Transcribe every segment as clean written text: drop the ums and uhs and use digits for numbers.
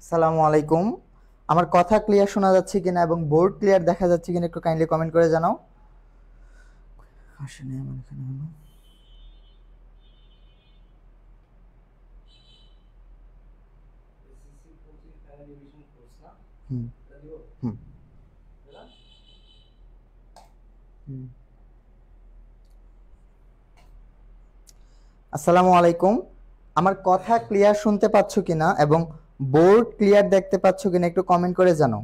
আসসালামু আলাইকুম। আমার কথা ক্লিয়ার শোনা যাচ্ছে কিনা এবং বোর্ড ক্লিয়ার দেখা যাচ্ছে কিনা একটু কাইন্ডলি কমেন্ট করে জানাও। আসেনি আমার এখানে হলো। হুম হুম হুম। আসসালামু আলাইকুম। আমার কথা ক্লিয়ার শুনতে পাচ্ছ কিনা এবং বোর্ড ক্লিয়ার দেখতে পাচ্ছ কিনা একটু কমেন্ট করে জানাও।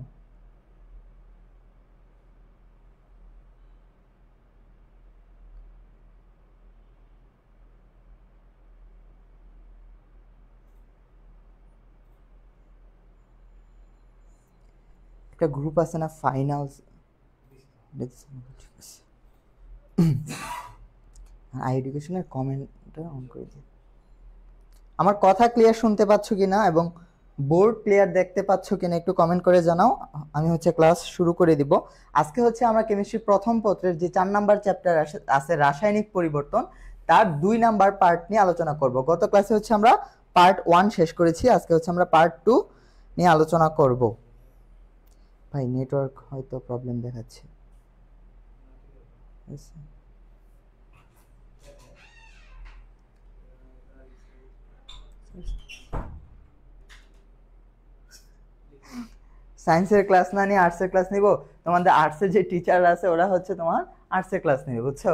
একটা গ্রুপ আছে না ফাইনালস, এডুকেশনের কমেন্টটা অন করে দিই। আমার কথা ক্লিয়ার শুনতে পাচ্ছ কিনা এবং বোর্ড ক্লিয়ার দেখতে পাচ্ছ কিনা একটু কমেন্ট করে জানাও। আমি ক্লাস শুরু করে দিব। আজকে আমরা কেমিস্ট্রি প্রথম পত্রের যে 4 নাম্বার চ্যাপ্টার আছে রাসায়নিক পরিবর্তন, তার 2 নাম্বার পার্ট নিয়ে আলোচনা করব। গত ক্লাসে আমরা পার্ট 1 শেষ করেছি, আজকে আমরা পার্ট 2 নিয়ে আলোচনা করব। ভাই নেটওয়ার্ক হয়তো প্রবলেম দেখাচ্ছে। সায়েন্সের ক্লাস না নিয়ে আর্টসের ক্লাস নিব। তোমাদের আর্টসের যে টিচার আছে ওরা তোমার আর্টসের ক্লাস নিবে, বুঝছো?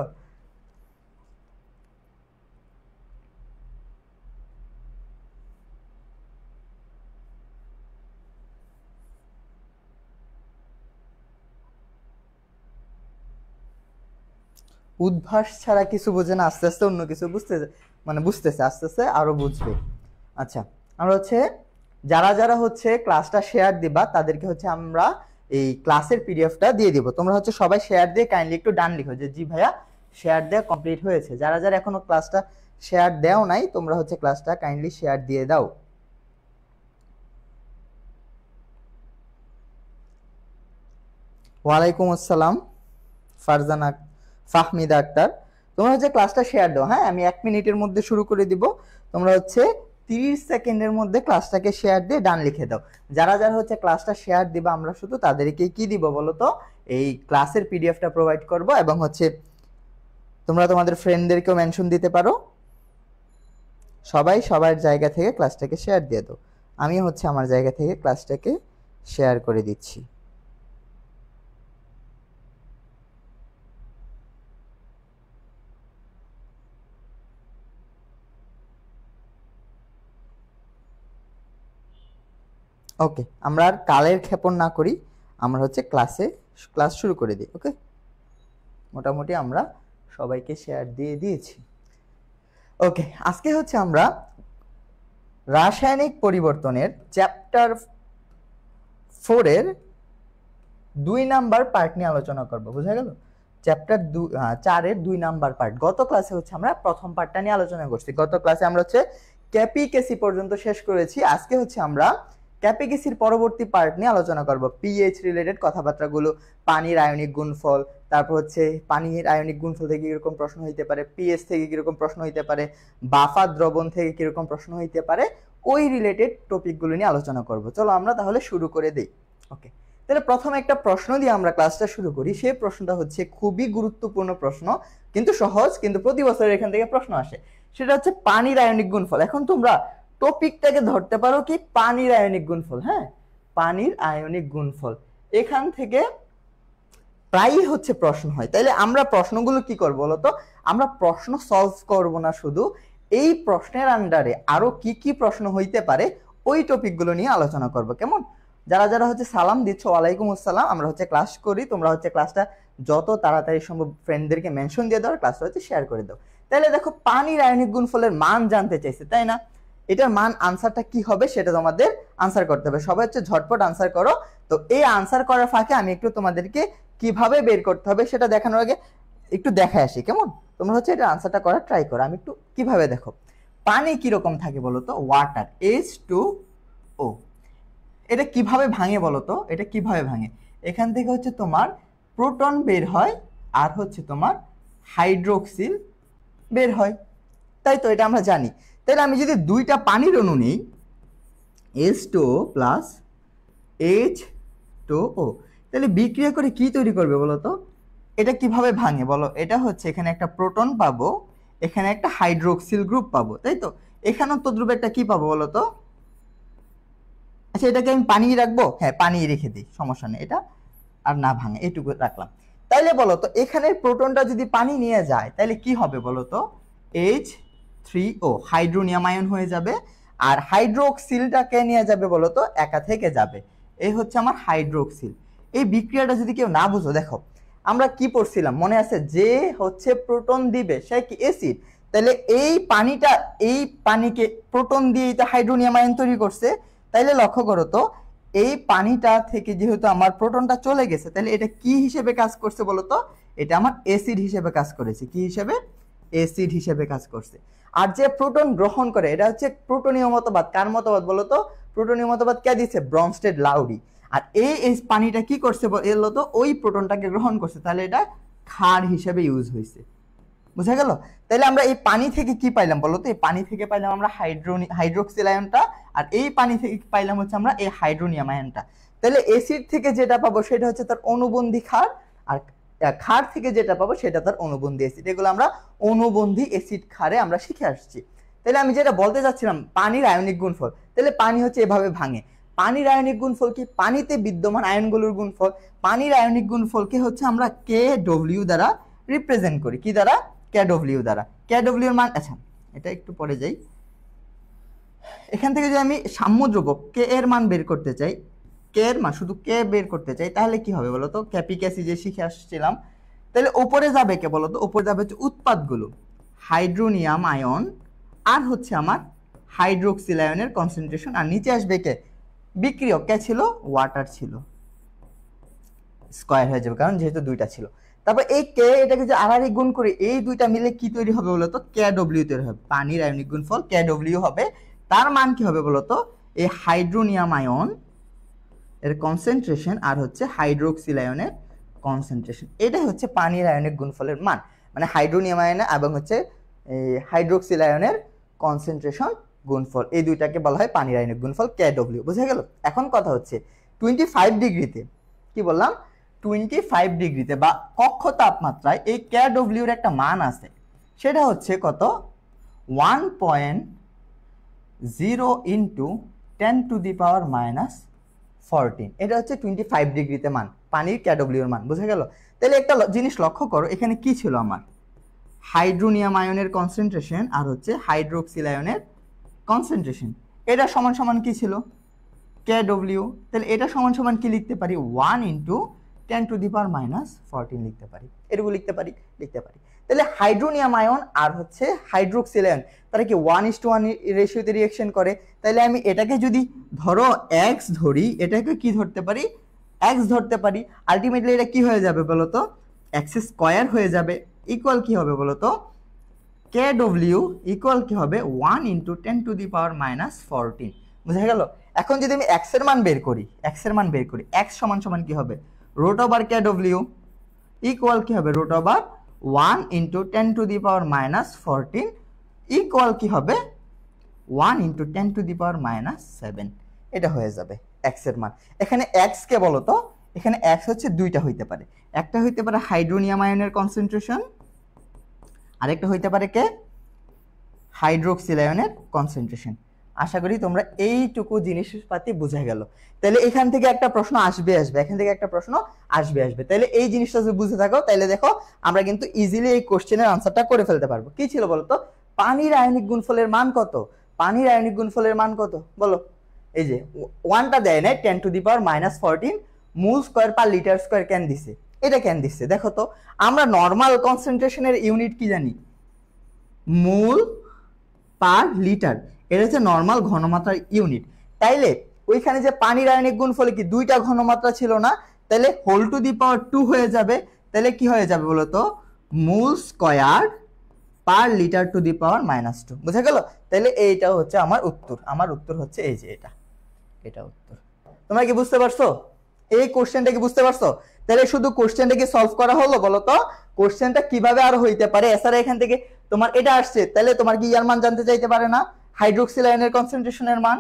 উদ্ভাস ছাড়া কিছু বোঝে না, আস্তে আস্তে অন্য কিছু বুঝতেছে, আস্তে আস্তে আরো বুঝবে। আচ্ছা, আমরা যারা যারা ক্লাসটা শেয়ার দিবা তাদেরকে আমরা এই ক্লাসের পিডিএফটা দিয়ে দিব। তোমরা সবাই শেয়ার দিয়ে কাইন্ডলি একটু ডান লিখো যে জি ভাইয়া শেয়ার দেওয়া কমপ্লিট হয়েছে। যারা যারা এখনো ক্লাসটা শেয়ার দেও নাই তোমরা ক্লাসটা কাইন্ডলি শেয়ার দিয়ে দাও। ওয়ালাইকুম আসসালাম ফারজানা ফাহমিদা আক্তার। তোমরা ক্লাসটা শেয়ার দাও। হ্যাঁ, আমি 1 মিনিটের মধ্যে শুরু করে দিব। তোমরা 30 সেকেন্ডের মধ্যে ক্লাসটাকে শেয়ার দিয়ে ডান লিখে দাও। যারা যারা ক্লাসটা শেয়ার দিবা আমরা শুধু তাদেরকে কি দিব বলো তো, এই ক্লাসের পিডিএফটা প্রোভাইড করব এবং তোমরা তোমাদের ফ্রেন্ডদেরকেও মেনশন দিতে পারো। সবাই সবার জায়গা থেকে ক্লাসটাকে শেয়ার দিয়ে দাও। আমি আমার জায়গা থেকে ক্লাসটাকে শেয়ার করে দিচ্ছি। ওকে, আমরা আর কালের ক্ষেপণ না করি, আমরা ক্লাস শুরু করে দিই। ওকে, মোটামুটি আমরা সবাইকে শেয়ার দিয়ে দিয়েছি। ওকে, আজকে আমরা রাসায়নিক পরিবর্তনের চ্যাপ্টার 4 এর 2 নাম্বার পার্ট নিয়ে আলোচনা করব। বুঝা গেল? চ্যাপ্টার 4 এর 2 নাম্বার পার্ট। গত ক্লাসে আমরা প্রথম পার্টটা নিয়ে আলোচনা করছি। গত ক্লাসে আমরা ক্যাপিকেসি পর্যন্ত শেষ করেছি। আজকে আমরা ক্যাপিকেসির পরবর্তী পার্ট নিয়ে আলোচনা করব। পিএইচ রিলেটেড কথাবার্তাগুলো, পানির আয়নিক গুণফল, তারপর পানির আয়নিক গুণফল থেকে কিরকম প্রশ্ন হইতে পারে, পিএইচ থেকে কিরকম প্রশ্ন হইতে পারে, বাফা দ্রবণ থেকে কিরকম প্রশ্ন হইতে পারে, ওই রিলেটেড টপিকগুলো নিয়ে আলোচনা করব। চলো আমরা তাহলে শুরু করে দেই। ওকে, তাহলে প্রথমে একটা প্রশ্ন দিয়ে আমরা ক্লাসটা শুরু করি। সেই প্রশ্নটা খুবই গুরুত্বপূর্ণ প্রশ্ন, কিন্তু সহজ, কিন্তু প্রতি বছর এখান থেকে প্রশ্ন আসে। সেটা পানির আয়নিক গুণফল। এখন তোমরা টপিকটাকে ধরতে পারো কি পানির আয়নিক গুণফল। হ্যাঁ, পানির আয়নিক গুণফল এখান থেকে প্রায়ই প্রশ্ন হয়। তাইলে আমরা প্রশ্নগুলো কি করব বলতো, আমরা প্রশ্ন সলভ করব না, শুধু এই প্রশ্নের আন্ডারে আরো কি কি প্রশ্ন হইতে পারে ওই টপিকগুলো নিয়ে আলোচনা করব। কেমন? যারা যারা সালাম দিচ্ছ ওয়ালাইকুম আসসালাম। আমরা ক্লাস করি, তোমরা ক্লাসটা যত তাড়াতাড়ি সম্ভব ফ্রেন্ডদেরকে মেনশন দিয়ে দাও, ক্লাসটা শেয়ার করে দাও। তাহলে দেখো, পানির আয়নিক গুণফলের মান জানতে চাইছে, তাই না? এটার মান আনসারটা কি হবে সেটা তোমাদের আনসার করতে হবে। সবাই ঝটপট আনসার করো। তো এই আনসার করার ফাঁকে আমি একটু তোমাদেরকে কিভাবে বের করতে হবে সেটা দেখানোর আগে একটু দেখায় আসি। কেমন? তোমরা এটা আনসারটা করার ট্রাই করো। আমি একটু কিভাবে, দেখো পানি কিরকম থাকে বলো তো, ওয়াটার H2O। এটা কিভাবে ভাঙে বলো তো, এটা কিভাবে ভাঙে? এখান থেকে তোমার প্রোটন বের হয় আর তোমার হাইড্রোক্সিল বের হয়, তাই তো? এটা আমরা জানি। তাহলে আমি যদি 2টা পানির অণু নিই, H2O প্লাস H2O, তাহলে বিক্রিয়া করে কি তৈরি করবে বলো তো? এটা কিভাবে ভাঙে বলো? এটা হচ্ছে এখানে একটা প্রোটন পাবো, এখানে একটা হাইড্রোক্সিল গ্রুপ পাবো, তাই তো? এখানেও তদ্রূপ একটা কি পাবো বলো তো? আচ্ছা, এটাকে আমি পানি রাখবো, হ্যাঁ পানি রেখে দিই, সমস্যা নেই, এটা আর না ভাঙে এইটুকু রাখলাম। তাইলে বলো তো এখানে প্রোটনটা যদি পানি নিয়ে যায় তাহলে কি হবে বলো তো? H3O হাইড্রোনিয়াম আয়ন হয়ে যাবে, আর হাইড্রোক্সিলটাকে নিয়ে যাবে বলো তো? একা থেকে যাবে। এই হচ্ছে আমার হাইড্রোক্সিল। এই বিক্রিয়াটা যদি কেউ না বুঝো, দেখো আমরা কি পড়ছিলাম মনে আছে? যে হচ্ছে প্রোটন দিবে সে কি অ্যাসিড, তাহলে এই পানিটা, এই পানিকে প্রোটন দিয়ে এটা হাইড্রোনিয়াম আয়ন তৈরি করছে। তাইলে লক্ষ্য করো তো, এই পানিটা থেকে যেহেতু আমার প্রোটনটা চলে গেছে, তাহলে এটা কি হিসেবে কাজ করছে বলো তো? এটা আমার অ্যাসিড হিসেবে কাজ করেছে। কি হিসেবে? অ্যাসিড হিসেবে কাজ করছে। আর যে প্রোটন গ্রহণ করে এটা হচ্ছে প্রোটনীয় মতবাদ। কার মতবাদ বলো তো? প্রোটনীয় মতবাদ কে দিচ্ছে? ব্রনস্টেড লাউডি। আর এই পানিটা কি করছে বলো তো? ওই প্রোটনটাকে গ্রহণ করছে, তাহলে এটা ক্ষার হিসেবে ইউজ হয়েছে। বুঝা গেল? তাহলে আমরা এই পানি থেকে কি পাইলাম বলো তো? এই পানি থেকে পাইলাম আমরা হাইড্রোক্সিল আয়নটা, আর এই পানি থেকে পাইলাম হচ্ছে আমরা এই হাইড্রোনিয়াম আয়নটা। তাহলে অ্যাসিড থেকে যেটা পাবো সেটা হচ্ছে তার অনুবন্ধী ক্ষার, আর ক্ষার থেকে যেটা পাবো সেটা তার অনুবন্ধী অ্যাসিড। এগুলো আমরা অনুবন্ধী অ্যাসিড ক্ষারে আমরা শিখে আসছি। তাহলে আমি যেটা বলতে চাচ্ছিলাম, পানির আয়নিক গুণফল, তাহলে পানি হচ্ছে এভাবে ভাঙে। পানির আয়নিক গুণফল কি? পানিতে বিদ্যমান আয়নগুলোর গুণফল। পানির আয়নিক গুণফলকে হচ্ছে আমরা KW দ্বারা রিপ্রেজেন্ট করি। কি দ্বারা? KW দ্বারা। KW এর মান, আচ্ছা এটা একটু পরে যাই। এখান থেকে যদি আমি সাম্য ধ্রুবক K এর মান বের করতে চাই, K এর মান শুধু K বের করতে চাই, তাহলে কি হবে বলতো? ক্যাপিক্যাসি যে শিখে আসছিলাম, তাহলে উপরে যাবে কে বলতো? উপরে যাবে হচ্ছে উৎপাদগুলো, হাইড্রোনিয়াম আয়ন আর হচ্ছে আমার হাইড্রোক্সিল আয়নের কনসেন্ট্রেশন, আর নিচে আসবে কে? বিক্রিয়ক কে ছিল? ওয়াটার ছিল। স্কয়ার হয়ে যাবে কারণ যেহেতু দুইটা ছিল। তারপর এই কে, এটাকে যে আড়াআড়ি গুণ করে এই দুইটা মিলে কি তৈরি হবে বলতো? KW তৈরি হবে। পানির আয়নিক গুণফল KW হবে। তার মান কি হবে বলতো? এই হাইড্রোনিয়াম আয়ন এর কনসেন্ট্রেশন আর হচ্ছে হাইড্রোক্সিল আয়নের কনসেন্ট্রেশন, এটাই হচ্ছে পানির আয়নিক গুণফলের মান। মানে হাইড্রোনিয়াম আয়ন এবং হচ্ছে এই হাইড্রোক্সিল আয়নের কনসেন্ট্রেশন গুণফল, এই দুইটাকে বলা হয় পানির আয়নিক গুণফল KW। বুঝা গেল? এখন কথা হচ্ছে 25 ডিগ্রিতে, কি বললাম? 25 ডিগ্রিতে বা কক্ষ তাপমাত্রায় এই KW এর একটা মান আছে, সেটা হচ্ছে কত? 1.0 ইন্টু 10⁻⁻14। এটা হচ্ছে 25 ডিগ্রিতে মান, পানির KW এর মান। বুঝা গেল? তাহলে একটা জিনিস লক্ষ্য করো, এখানে কি ছিল আমার? হাইড্রোনিয়াম আয়নের কনসেন্ট্রেশন আর হচ্ছে হাইড্রোক্সিল আয়নের কনসেন্ট্রেশন। এটা সমান সমান কি ছিল? KW। তাহলে এটা সমান সমান কি লিখতে পারি? 1 ইন্টু 10⁻⁻14 লিখতে পারি। এটুকু লিখতে পারি? লিখতে পারি। তাহলে হাইড্রোনিয়াম আয়ন আর হচ্ছে হাইড্রোক্সিল আয়ন, তারা কি 1:1 রেশিওতে রিঅ্যাকশন করে। তাহলে আমি এটাকে যদি ধরো x ধরি, এটাকে কি ধরতে পারি? x ধরতে পারি। আলটিমেটলি এটা কি হয়ে যাবে বলতো? x স্কয়ার হয়ে যাবে। ইকুয়াল কি হবে বলতো? KW ইকুয়াল কি হবে? 1 ইন্টু 10⁻⁻14। বুঝা গেল? এখন যদি আমি x এর মান বের করি, x এর মান বের করি, x সমান সমান কি হবে? √KW ইকুয়াল কি হবে? √1 ইন্টু 10⁻⁻14 ইকুয়াল কি হবে? 1 ইন্টু 10⁻⁻7। এটা হয়ে যাবে x এর মান। এখানে x কে বলতো? এখানে x হচ্ছে দুইটা হইতে পারে। একটা হইতে পারে হাইড্রোনিয়াম আয়নের কনসেন্ট্রেশন, আরেকটা হইতে পারে কে? হাইড্রোক্সিল আয়নের কনসেন্ট্রেশন। আশা করি তোমরা এইটুকু জিনিসপাতি বুঝে গেল। তাহলে এখান থেকে একটা প্রশ্ন আসবে, এখান থেকে একটা প্রশ্ন আসবে। তাহলে এই জিনিসটা যদি বুঝে থাকো, তাহলে দেখো আমরা কিন্তু ইজিলি এই কোশ্চেনের আনসারটা করে ফেলতে পারবো। কি ছিল বলতো? পানির আয়নিক গুণফলের মান কত? পানির আয়নিক গুণফলের মান কত বলো? এই যে 1টা দেয় নাই, 10⁻⁻14 মোল স্কয়ার পার লিটার স্কয়ার কেন দিছে? এটা কেন দিচ্ছে দেখো তো? আমরা নরমাল কনসেন্ট্রেশনের ইউনিট কি জানি? মোল পার লিটার। এটা হচ্ছে নরমাল ঘনমাত্রার ইউনিট। তাইলে ওইখানে যে পানির আয়নিক গুণফলে কি দুইটা ঘনমাত্রা ছিল না? তাহলে হোল টু দি পাওয়ার 2 হয়ে যাবে। তাহলে কি হয়ে যাবে বলতো? Mole square per litre to the power -2। বুঝা গেল? তাহলে এইটা হচ্ছে আমার উত্তর। আমার উত্তর হচ্ছে এই যে এটা উত্তর। তোমরা কি বুঝতে পারছো? এই কোশ্চেনটা কি বুঝতে পারছো? তাহলে শুধু কোশ্চেনটা কি সলভ করা হলো বলো তো? কোশ্চেনটা কিভাবে আরো হইতে পারে? এছাড়া এখান থেকে তোমার এটা আসছে, তাহলে তোমার কি ইয়ার মান জানতে চাইতে পারে না? হাইড্রোক্সিল আয়নের কনসেন্ট্রেশনের মান।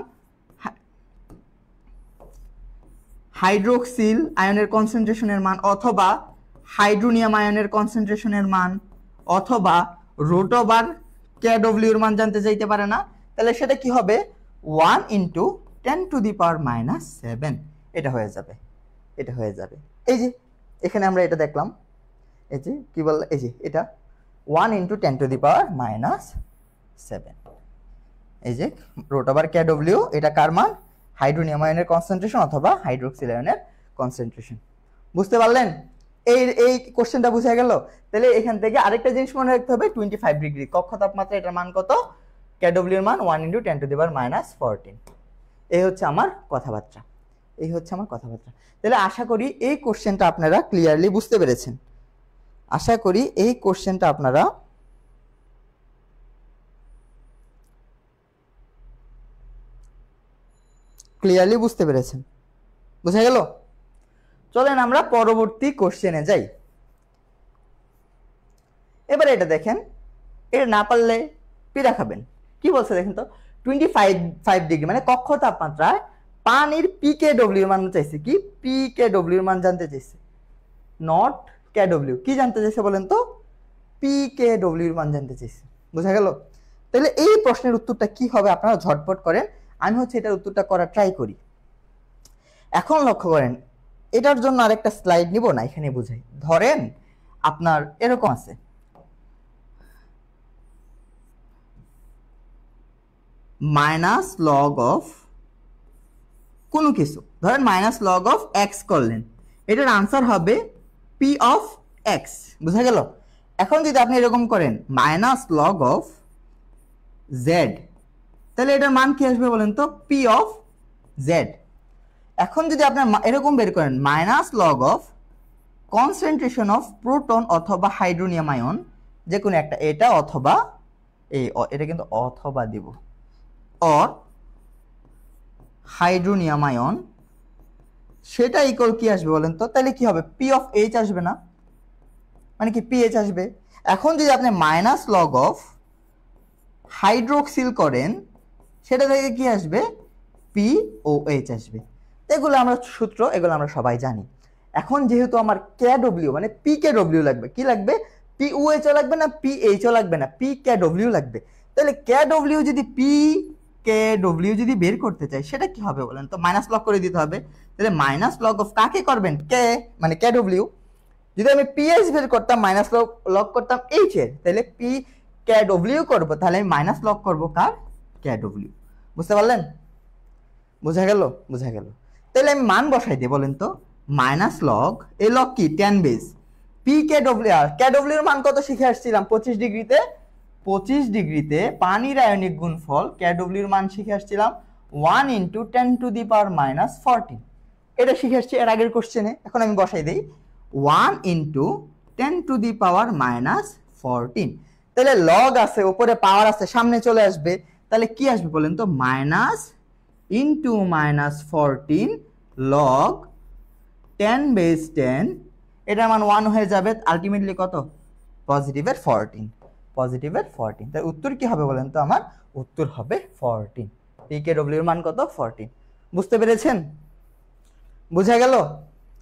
হাইড্রোক্সিল আয়নের কনসেন্ট্রেশনের মান অথবা হাইড্রোনিয়াম আয়নের কনসেন্ট্রেশনের মান অথবা রুট ওভার কেডব্লিউ এর মান জানতে চাইতে পারে না, তাহলে সেটা কি হবে 1 ইন্টু 10⁻⁷ এটা হয়ে যাবে, এটা হয়ে যাবে। এই যে এখানে আমরা এটা দেখলাম, এই যে কি বল, এই যে এটা 1 ইন্টু 10⁻⁷, এই যে রুট ওভার কেডব্লিউ, এটা কার মান, হাইড্রোনিয়াম আয়নের কনসেন্ট্রেশন অথবা হাইড্রোক্সিল আয়নের কনসেন্ট্রেশন। বুঝতে পারলেন? এই কোশ্চেনটা বুঝা গেল। তাহলে এখান থেকে আরেকটা জিনিস মনে রাখতে হবে, 25 ডিগ্রি কক্ষ তাপমাত্রা, এটার মান কত, কেডব্লিউ এর মান 1 ইন্টু 10⁻⁻14। এই হচ্ছে আমার কথাবার্তা, এই হচ্ছে আমার কথাবার্তা। তাহলে আশা করি এই কোশ্চেনটা আপনারা ক্লিয়ারলি বুঝতে পেরেছেন, আশা করি এই কোশ্চেনটা আপনারা ক্লিয়ারলি বুঝতে পেরেছেন। বুঝা গেল? চলেন আমরা পরবর্তী কোশ্চেনে যাই। এবারে এটা দেখেন, এটা না পারলে পিড়া খাবেন। কি বলছে দেখেন তো, 25 ডিগ্রি মানে কক্ষ তাপমাত্রায় পানির পিকেডব্লিউ মান চাইছে, কি পিকেডব্লিউ মান জানতে চাইছে, নট কেডব্লিউ। কি জানতে চাইছে বলেন তো, পিকেডব্লিউ মান জানতে চাইছে। বুঝা গেল? তাহলে এই প্রশ্নের উত্তরটা কি হবে আপনারা ঝটপট করেন, আমি হচ্ছে এটার উত্তরটা করার ট্রাই করি। এখন লক্ষ্য করেন, এটার জন্য আরেকটা স্লাইড নিব না, এখানে বুঝাই। ধরেন আপনার এরকম আছে, মাইনাস লগ অফ কোনো কিছু, ধরেন মাইনাস লগ অফ এক্স করলেন, এটার আনসার হবে পি অফ এক্স। বুঝা গেল? এখন যদি আপনি এরকম করেন মাইনাস লগ অফ জেড, তাহলে এটার মান কি আসবে বলেন তো, পি অফ জেড। এখন যদি আপনার এরকম বের করেন minus log of concentration of proton অথবা হাইড্রোনিয়াম আয়ন, যে কোনো একটা, এটা অথবা এটা কিন্তু অথবা দিব, অর হাইড্রোনিয়াম আয়ন, সেটা ইকুয়াল কি আসবে বলেন তো, তাহলে কি হবে, পি অফ এইচ আসবে না, মানে কি পিএইচ আসবে। এখন যদি আপনি মাইনাস লগ অফ হাইড্রোক্সিল করেন, সেটা থেকে কি আসবে, পি ও এইচ আসবে। এগুলো আমরা সূত্র, এগুলো আমরা সবাই জানি। এখন যেহেতু আমার কেডব্লিউ মানে পি কে ডব্লিউ লাগবে, কি লাগবে, পি ও এইচও লাগবে না, পি এইচও লাগবে না, পি কে ডব্লিউ লাগবে। তাহলে কে ডব্লিউ যদি পি কে ডব্লিউ যদি বের করতে চাই, সেটা কি হবে বলেন তো, মাইনাস লগ করে দিতে হবে। তাহলে মাইনাস লগ অফ কাকে করবেন, কে মানে কে ডব্লিউ। যদি আমি পিএইচ বের করতাম, মাইনাস লগ করতাম এইচ এর, তাহলে পি কে ডব্লিউ করবো, তাহলে আমি মাইনাস লগ করবো কার, কে ডব্লিউ। বুঝতে পারলেন? বুঝা গেল? বুঝা গেল। তাহলে আমি মান বসাই দিই, বলেন তো, মাইনাস লগ, এই লগ কি, ten base, P K W আর কে ডব্লিউ এর মান কত শিখে আসছিলাম 25 ডিগ্রিতে, 25 ডিগ্রিতে পানির আয়নিক গুণফল কে ডব্লিউ এর মান শিখে আসছিলাম 1 ইন্টু 10⁻⁻14। এটা শিখে আসছি এর আগের কোশ্চেনে। এখন আমি বসাই দিই 1 ইন্টু 10⁻⁻14। তাহলে লগ আছে, উপরে পাওয়ার আছে, সামনে চলে আসবে, তাহলে কি আসবে বলেন তো, মাইনাস ইন্টু -14 লগ 10 বেস 10, এটার মান 1 হয়ে যাবে, আলটিমেটলি কত, পজিটিভের 14, পজিটিভের 14। তাই উত্তর কি হবে বলেন তো, আমার উত্তর হবে 14, পি কে ডব্লিউ এর মান কত, 14। বুঝতে পেরেছেন? বুঝা গেল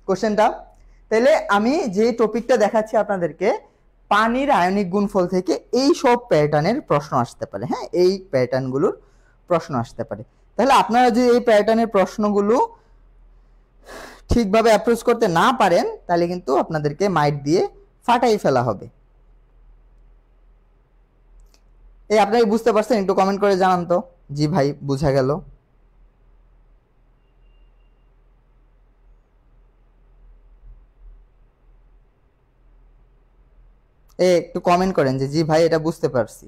কোশ্চেনটা? তাহলে আমি যে টপিকটা দেখাচ্ছি আপনাদেরকে, পানির আয়নিক গুণফল থেকে এই সব প্যাটার্নের প্রশ্ন আসতে পারে। হ্যাঁ, এই প্যাটার্নগুলোর প্রশ্ন আসতে পারে। তাহলে আপনারা যদি এই প্যাটার্নের প্রশ্নগুলো ঠিকভাবে অ্যাপ্রোচ করতে না পারেন, তাহলে কিন্তু আপনাদেরকে মাইট দিয়ে ফাটাই ফেলা হবে। এই আপনারা বুঝতে পারছেন? একটু কমেন্ট করে জানান তো, জি ভাই বুঝা গেল। একটু কমেন্ট করেন যে জি ভাই এটা বুঝতে পারছি।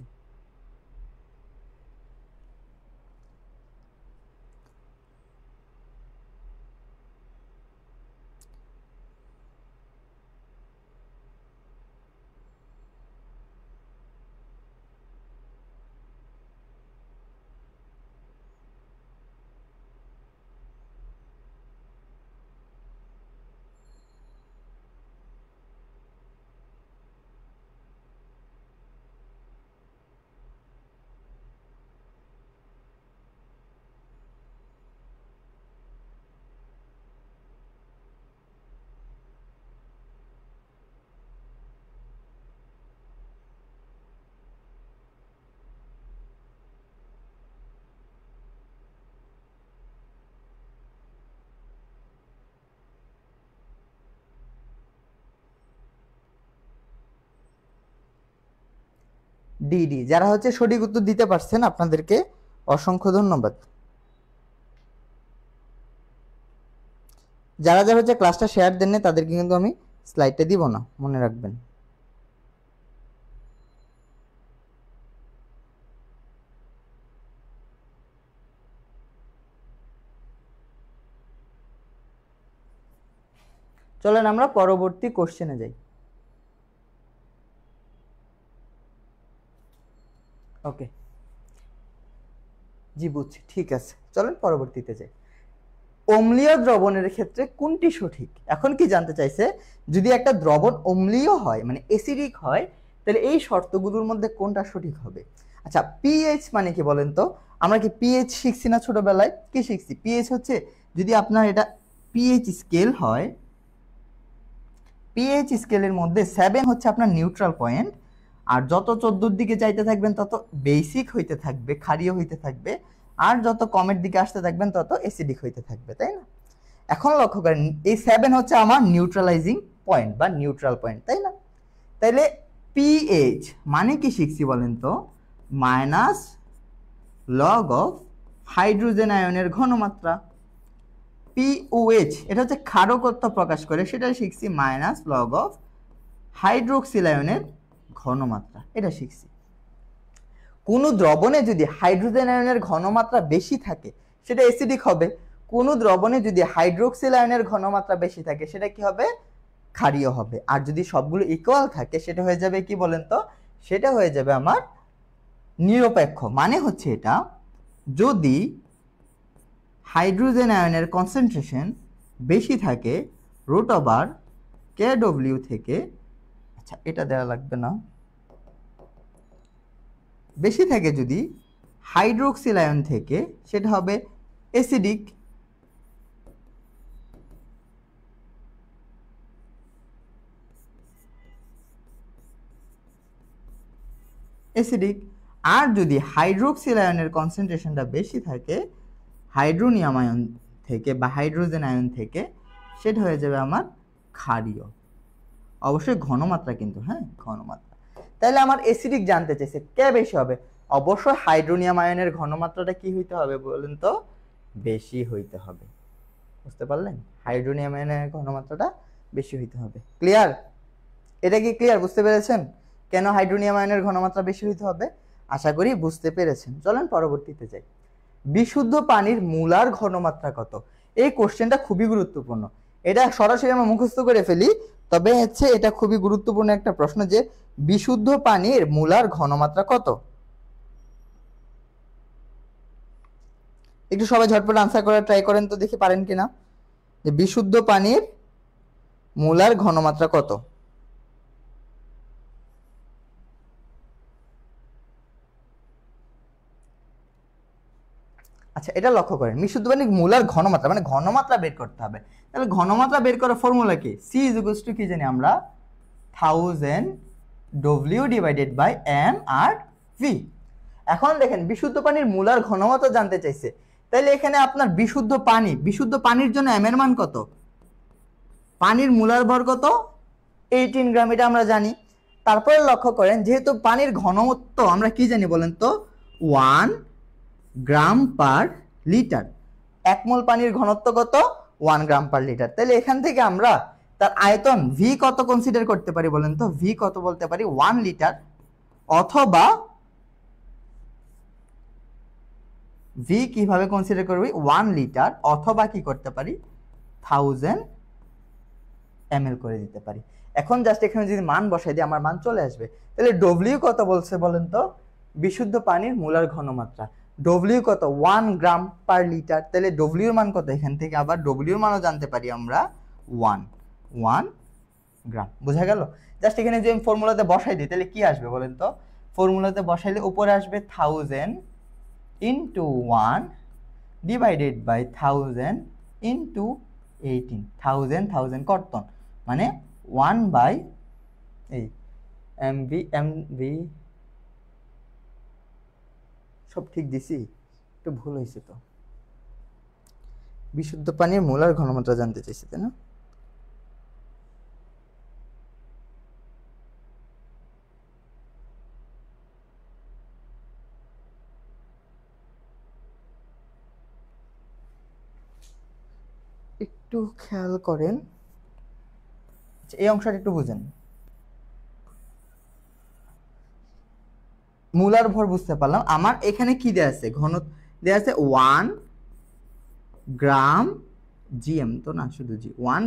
ডিডি। যারা হচ্ছে সঠিক উত্তর দিতে পারছেন আপনাদেরকে অসংখ্য ধন্যবাদ। যারা যারা হচ্ছে ক্লাসটা শেয়ার দেন না তাদেরকে কিন্তু আমি স্লাইডটা দিব না, মনে রাখবেন। চলেন আমরা পরবর্তী কোশ্চেনে যাই। ওকে, জি বুঝছি, ঠিক আছে, চলেন পরবর্তীতে যাই। অম্লীয় দ্রবণের ক্ষেত্রে কোনটি সঠিক? এখন কি জানতে চাইছে, যদি একটা দ্রবণ অম্লীয় হয় মানে অ্যাসিডিক হয়, তাহলে এই শর্তগুলোর মধ্যে কোনটা সঠিক হবে? আচ্ছা, পিএইচ মানে কি বলেন তো? আমরা কি পিএইচ শিখছি না ছোটবেলায়? কি শিখছি? পিএইচ হচ্ছে, যদি আপনার এটা পিএইচ স্কেল হয়, পিএইচ স্কেলের মধ্যে 7 হচ্ছে আপনার নিউট্রাল পয়েন্ট, আর যত 14 দিকে যাইতে থাকবেন তত বেসিক হইতে থাকবে, ক্ষারীয় হইতে থাকবে, আর যত কমের দিকে আসতে থাকবেন তত অ্যাসিডিক হইতে থাকবে, তাই না? এখন লক্ষ্য করেন এই 7 হচ্ছে আমার নিউট্রালাইজিং পয়েন্ট বা নিউট্রাল পয়েন্ট, তাই না? তাইলে পিএইচ মানে কি শিখছি বলেন তো? মাইনাস লগ অফ হাইড্রোজেন আয়নের ঘনমাত্রা। পিওএইচ এটা হচ্ছে ক্ষারকত্ব প্রকাশ করে, সেটা শিখছি মাইনাস লগ অফ হাইড্রোক্সিল আয়নের ঘনমাত্রা, এটা শিখছি। কোন দ্রবণে যদি হাইড্রোজেন আয়নের ঘনমাত্রা বেশি থাকে সেটা অ্যাসিডিক হবে, কোন দ্রবণে যদি হাইড্রোক্সিল আয়নের ঘনমাত্রা বেশি থাকে সেটা কি হবে? ক্ষারীয় হবে। আর যদি সবগুলো ইকুয়াল থাকে সেটা হয়ে যাবে কি বলেন তো? সেটা হয়ে যাবে আমার নিরপেক্ষ। মানে হচ্ছে এটা, যদি হাইড্রোজেন আয়নের কনসেন্ট্রেশন বেশি থাকে রুট ওভার KW থেকে, আচ্ছা এটা দেওয়া লাগবে না, বেশি থাকে যদি হাইড্রোক্সিল আয়ন থেকে, সেটা হবে অ্যাসিডিক। অ্যাসিডিক। আর যদি হাইড্রোক্সিল আয়নের কনসেন্ট্রেশনটা বেশি থাকে হাইড্রোনিয়াম আয়ন থেকে বা হাইড্রোজেন আয়ন থেকে, সেটা হয়ে যাবে আমার ক্ষারীয়। অবশ্যই ঘনমাত্রা কিন্তু, হ্যাঁ ঘনমাত্রা। তাহলে আমার অ্যাসিডিক জানতে চাইছে, কে বেশি হবে? অবশ্যই হাইড্রোনিয়াম আয়নের ঘনমাত্রাটা কি হইতে হবে বলেন তো? বেশি হইতে হবে। বুঝতে পারলেন? হাইড্রোনিয়াম আয়নের ঘনমাত্রাটা বেশি হইতে হবে। ক্লিয়ার? এটা কি ক্লিয়ার? বুঝতে পেরেছেন কেন হাইড্রোনিয়াম আয়নের ঘনমাত্রা বেশি হইতে হবে? আশা করি বুঝতে পেরেছেন। চলেন পরবর্তীতে যাই। বিশুদ্ধ পানির মোলার ঘনমাত্রা কত? এই কোশ্চেনটা খুবই গুরুত্বপূর্ণ। এটা সরাসরি আমরা মুখস্থ করে ফেলি, তবে হচ্ছে এটা খুবই গুরুত্বপূর্ণ একটা প্রশ্ন, যে বিশুদ্ধ পানির মোলার ঘনমাত্রা কত? একটু সবাই ঝটপট আনসার করার ট্রাই করেন তো, দেখি পারেন কিনা। যে বিশুদ্ধ পানির মোলার ঘনমাত্রা কত? আচ্ছা এটা লক্ষ্য করেন, বিশুদ্ধ পানির মোলার ঘনমাত্রা মানে ঘনমাত্রা বের করতে হবে। তাহলে ঘনমাত্রা বের করার ফর্মুলা কি? সি ইজ ইকুয়ালস টু কি জানি আমরা? 1000 W ডিভাইডেড বাই M আর V। এখন দেখেন বিশুদ্ধ পানির মোলার ঘনমাত্রা জানতে চাইছে, তাহলে এখানে আপনার বিশুদ্ধ পানির জন্য M এর মান কত? পানির মোলার ভর কত? 18 গ্রাম, এটা আমরা জানি। তারপরে লক্ষ্য করেন, যেহেতু পানির ঘনত্ব আমরা কি জানি বলেন তো? 1 গ্রাম পার লিটার। 1 মোল পানির ঘনত্ব কত? 1 গ্রাম পার লিটার। তাহলে এখান থেকে আমরা তার আয়তন ভি কত কনসিডার করতে পারি বলেন তো? ভি কত বলতে পারি? 1 লিটার, অথবা ভি কিভাবে কনসিডার করবি? 1 লিটার অথবা কি করতে পারি? 1000 ml করে দিতে পারি। এখন জাস্ট এখানে যদি মান বসাই দিই আমার মান চলে আসবে। তাহলে ডব্লিউ কত বলছে বলেন তো? বিশুদ্ধ পানির মোলার ঘনমাত্রা ডব্লিউ কত? 1 গ্রাম পার লিটার। তাহলে ডব্লিউর মান কত? এখান থেকে আবার ডব্লিউর মানও জানতে পারি আমরা 1 গ্রাম। বোঝা গেল? জাস্ট এখানে যদি আমি ফর্মুলাতে বসাই দিই তাহলে কি আসবে বলেন তো? ফর্মুলাতে বসাইলে উপরে আসবে 1000 ইন্টু 1 ডিভাইডেড বাই 1000 ইন্টু 18। 1000 কর্তন মানে 1 বাই এই এমভি সব ঠিক দিছি, একটু ভুল হয়েছে তো। বিশুদ্ধ পানির মোলার ঘনমাত্রা জানতে চাইছি তাই না? একটু খেয়াল করেন, এই অংশটা একটু বুঝেন। মোলার ভর বুঝতে পারলাম। আমার এখানে কি দেয়া আছে, ঘনত্ব দেয়া আছে 1 গ্রাম জিএম, তো না শুধু জি, 1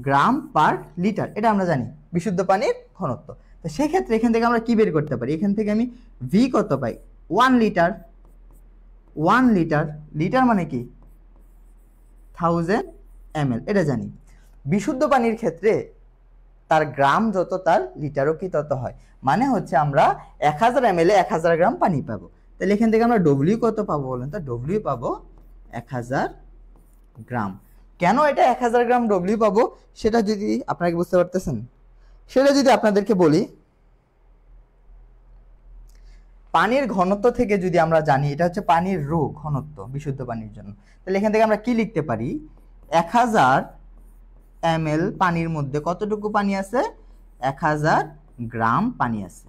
গ্রাম পার লিটার, এটা আমরা জানি বিশুদ্ধ পানির ঘনত্ব। তো সেই ক্ষেত্রে এখান থেকে আমরা কি বের করতে পারি, এখান থেকে আমি ভি কত পাই, 1 লিটার, 1 লিটার, লিটার মানে কি 1000 ml, এটা জানি। বিশুদ্ধ পানির ক্ষেত্রে তার গ্রাম যত তার লিটারও কি তত হয়, মানে হচ্ছে আমরা 1000 ml 1000 গ্রাম পানি পাবো। তাহলে এখান থেকে আমরা ডব্লিউ কত পাবো বলেন তো, ডব্লিউ পাবো 1000 গ্রাম। কেন এটা 1000 গ্রাম ডব্লিউ পাবো সেটা যদি আপনারা বুঝতে পারতেছেন, সেটা যদি আপনাদেরকে বলি, পানির ঘনত্ব থেকে যদি আমরা জানি এটা হচ্ছে পানির রো ঘনত্ব বিশুদ্ধ পানির জন্য, তাহলে এখান থেকে আমরা কি লিখতে পারি, 1000 ml পানির মধ্যে কতটুকু পানি আছে, 1000 গ্রাম পানি আছে,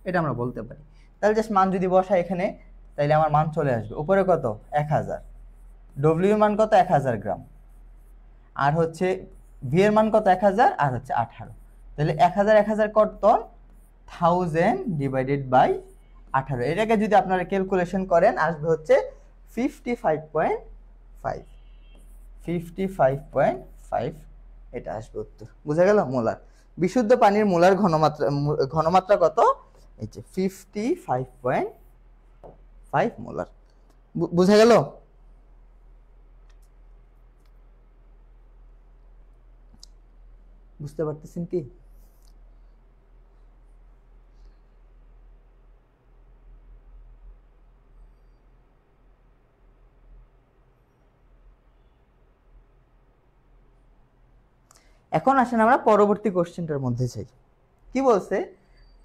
এটা আমরা বলতে পারি। তাহলে জাস্ট মান যদি বসাই এখানে, তাহলে আমার মান চলে আসবে উপরে কত 1000, ডব্লিউ মান কত 1000 গ্রাম, আর হচ্ছে ভি এর মান কত 1000, আর হচ্ছে 18, তাহলে 1000 কত 1000 ডিভাইডেড বাই 18, এটাকে যদি আপনারা ক্যালকুলেশন করেন আসবে হচ্ছে 55.5, এটা আসবে উত্তর। বুঝা গেল? মোলার, বিশুদ্ধ পানির মোলার ঘনমাত্রা কত, এই যে 55.5 মোলার। বুঝা গেল? বুঝতে পারতেছেন কি? এখন আসেন আমরা পরবর্তী কোশ্চেনটার মধ্যে যাই। কি বলছে,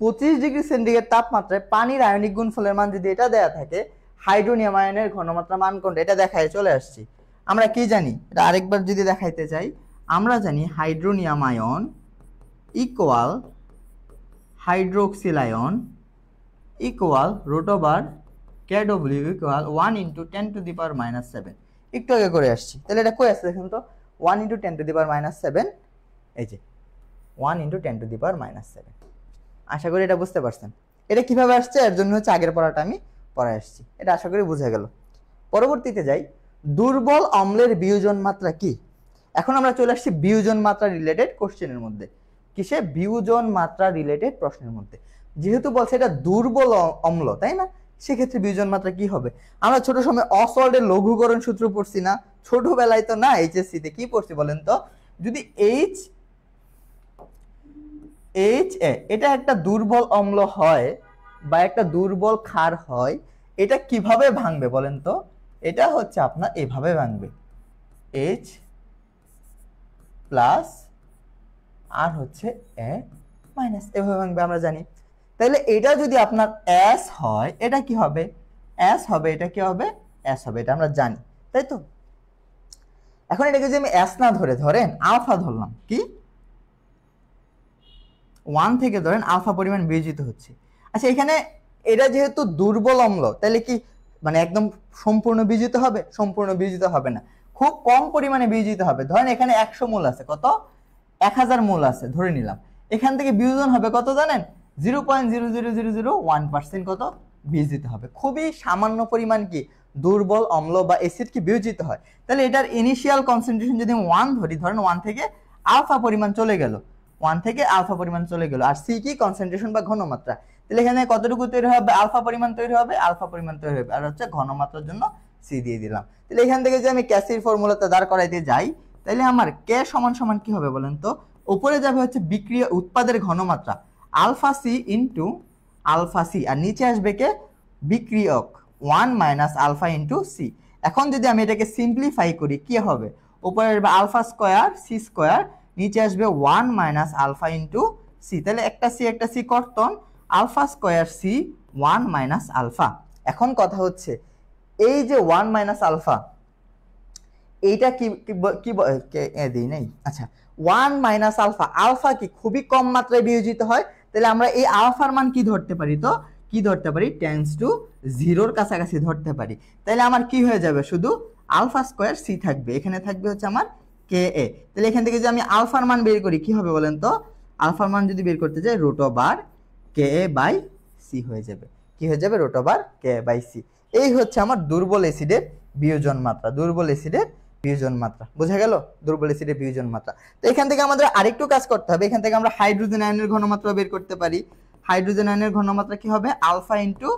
25 ডিগ্রি সেন্টিগ্রেড তাপমাত্রায় পানির আয়নিক গুণফলের মান যদি এটা দেয়া থাকে, হাইড্রোনিয়াম আয়নের ঘনমাত্রা মান কোনটা, এটা দেখায় চলে আসছি। আমরা কি জানি, এটা আরেকবার যদি দেখাইতে চাই, আমরা জানি hydronium ion equal hydroxyl ion equal √/KW equal 1 × 10⁻⁻7। একটু আগে করে আসছি, তাহলে এটা কই আছে দেখুন তো, 1 × 10⁻⁷, এই যে 1 × 10⁻⁷। আশা করি এটা বুঝতে পারছেন। এটা কিভাবে আসছে এর জন্য হচ্ছে আগের পড়াটা আমি পড়ায় আসছি, এটা আশা করি বুঝা গেল। পরবর্তীতে যাই, দুর্বল অম্লের বিয়োজন মাত্রা কি। এখন আমরা চলে আসছি বিয়োজন মাত্রা রিলেটেড কোশ্চেনের মধ্যে। কিসে, বিয়োজন মাত্রা রিলেটেড প্রশ্নের মধ্যে। যেহেতু বলছে এটা দুর্বল অম্ল, তাই না, সেক্ষেত্রে বিয়োজন মাত্রা কি হবে। আমরা ছোট সময় অসল্টের লঘুকরণ সূত্র পড়ছি না, ছোটবেলায় তো না, এইচএসসি তে কি পড়ছি বলেন তো, যদি এইচ এটা একটা দুর্বল অম্ল হয় বা একটা দুর্বল ক্ষার হয়, এটা কিভাবে ভাঙবে বলেন তো, এটা হচ্ছে আপনার এভাবে ভাঙবে, H প্লাস আর হচ্ছে A মাইনাস, এভাবে ভাঙবে আমরা জানি। তাহলে এটা যদি আপনার S হয়, এটা কি হবে, S হবে, এটা কি হবে, S হবে, এটা আমরা জানি, তাই তো। এখন এটাকে যদি আমি S না ধরেন আলফা ধরলাম, কি 1 থেকে ধরেন আলফা পরিমাণ বিয়োজিত হচ্ছে। আচ্ছা, এখানে এটা যেহেতু দুর্বল অম্ল, তাহলে কি মানে একদম সম্পূর্ণ বিয়োজিত হবে, সম্পূর্ণ বিয়োজিত হবে না, খুব কম পরিমাণে বিয়োজিত হবে। ধরেন এখানে 100 মোল আছে, কত 1000 মোল আছে ধরে নিলাম, এখান থেকে বিয়োজন হবে কত জানেন, 0.00001% কত বিয়োজিত হবে। খুবই সামান্য পরিমাণ কি দুর্বল অম্ল বা অ্যাসিড কি বিয়োজিত হয়। তাহলে এটার ইনিশিয়াল কনসেন্ট্রেশন যদি 1 ধরি, ধরেন 1 থেকে আলফা পরিমাণ চলে গেল, 1 থেকে আলফা পরিমাণ চলে গেল, আর সি কি কনসেন্ট্রেশন বা ঘনমাত্রা। তাহলে এখানে কতটুকু তৈরি হবে, আলফা পরিমাণ তৈরি হবে, আলফা পরিমাণ তৈরি হবে, আর হচ্ছে ঘনমাত্রার জন্য সি দিয়ে দিলাম। তাহলে এখান থেকে যদি আমি ক্যাসির ফর্মুলাতে দাঁড় করাইতে যাই, তাহলে আমার কে সমান সমান কি হবে বলেন তো, উপরে যাবে হচ্ছে বিক্রিয়া উৎপাদের ঘনমাত্রা alpha C into alpha C, আর নিচে আসবে কে বিক্রিয়ক 1 মাইনাস আলফা ইন্টু সি। এখন যদি আমি এটাকে সিম্পলিফাই করি কি হবে, উপরে আসবে আলফা স্কোয়ার সি স্কোয়ার, নিচে আসবে 1 মাইনাস আলফা ইন্টু সি। তাহলে একটা সি কর্তন, alpha square C 1 minus alpha. এখন কথা হচ্ছে এই যে 1 মাইনাস আলফা, এইটা কি দিই নাই, আচ্ছা 1 মাইনাস আলফা, আলফা কি খুবই কম মাত্রায় বিয়োজিত হয়, তাহলে আমরা এই আলফার মান কি ধরতে পারি, তো কি ধরতে পারি, টেন্স টু জিরোর কাছাকাছি ধরতে পারি। তাহলে আমার কি হয়ে যাবে, শুধু আলফা স্কোয়ার সি থাকবে, এখানে থাকবে হচ্ছে আমার কে এ। তাহলে এখান থেকে যদি আমি আলফার মান বের করি কি হবে বলেন তো, আলফার মান যদি বের করতে যাই root over K a by C হয়ে যাবে। কি হয়ে যাবে, root over K a by C. এই হচ্ছে আমার দুর্বল অ্যাসিডের বিয়োজন মাত্রা, দুর্বল অ্যাসিডের বিয়োজন মাত্রা। বোঝা গেল, দুর্বল অ্যাসিডের বিয়োজন মাত্রা। তো এখান থেকে আমাদের আরেকটু কাজ করতে হবে, এখান থেকে আমরা হাইড্রোজেন আয়নের ঘনমাত্রা বের করতে পারি। হাইড্রোজেন আয়নের ঘনমাত্রা কি হবে, আলফা ইন্টু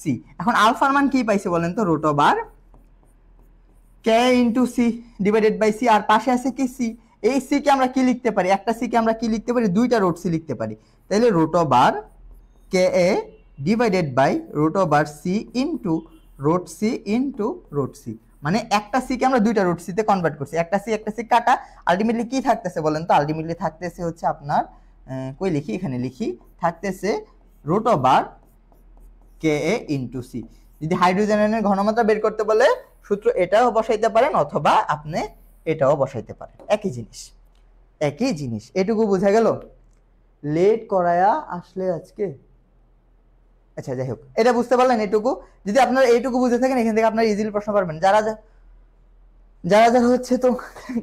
সি। এখন আলফার মান কি পাইছে বলেন তো, root over K into C divided by C, আর পাশে আছে কি সি। এই সি কে আমরা কি লিখতে পারি, একটা সি কে আমরা কি লিখতে পারি, দুইটা রুট সি লিখতে পারি। তাহলে root over K a divided by root over C into root C into root C. মানে একটা সি কে আমরা দুইটা রুট সি তে কনভার্ট করছি, একটা সি কাটা। আলটিমেটলি কি থাকতেছে বলেন তো, আলটিমেটলি থাকতেছে হচ্ছে আপনার কই লিখি, এখানে লিখি, থাকতেছে রুট ওভার কে এ ইন্টু সি। যদি হাইড্রোজেনের ঘনমাত্রা বের করতে বলে সূত্র এটাও বসাইতে পারেন অথবা আপনি এটাও বসাইতে পারেন, একই জিনিস, একই জিনিস। এটুকু বোঝা গেল, লেট করায়া আসলে আজকে। আচ্ছা যাই হোক, এটা বুঝতে পারলেন এটুকু। যদি আপনারা এইটুকু বুঝে থাকেন এখান থেকে আপনারা ইজিলি প্রশ্ন পারবেন। যারা যারা হচ্ছে তো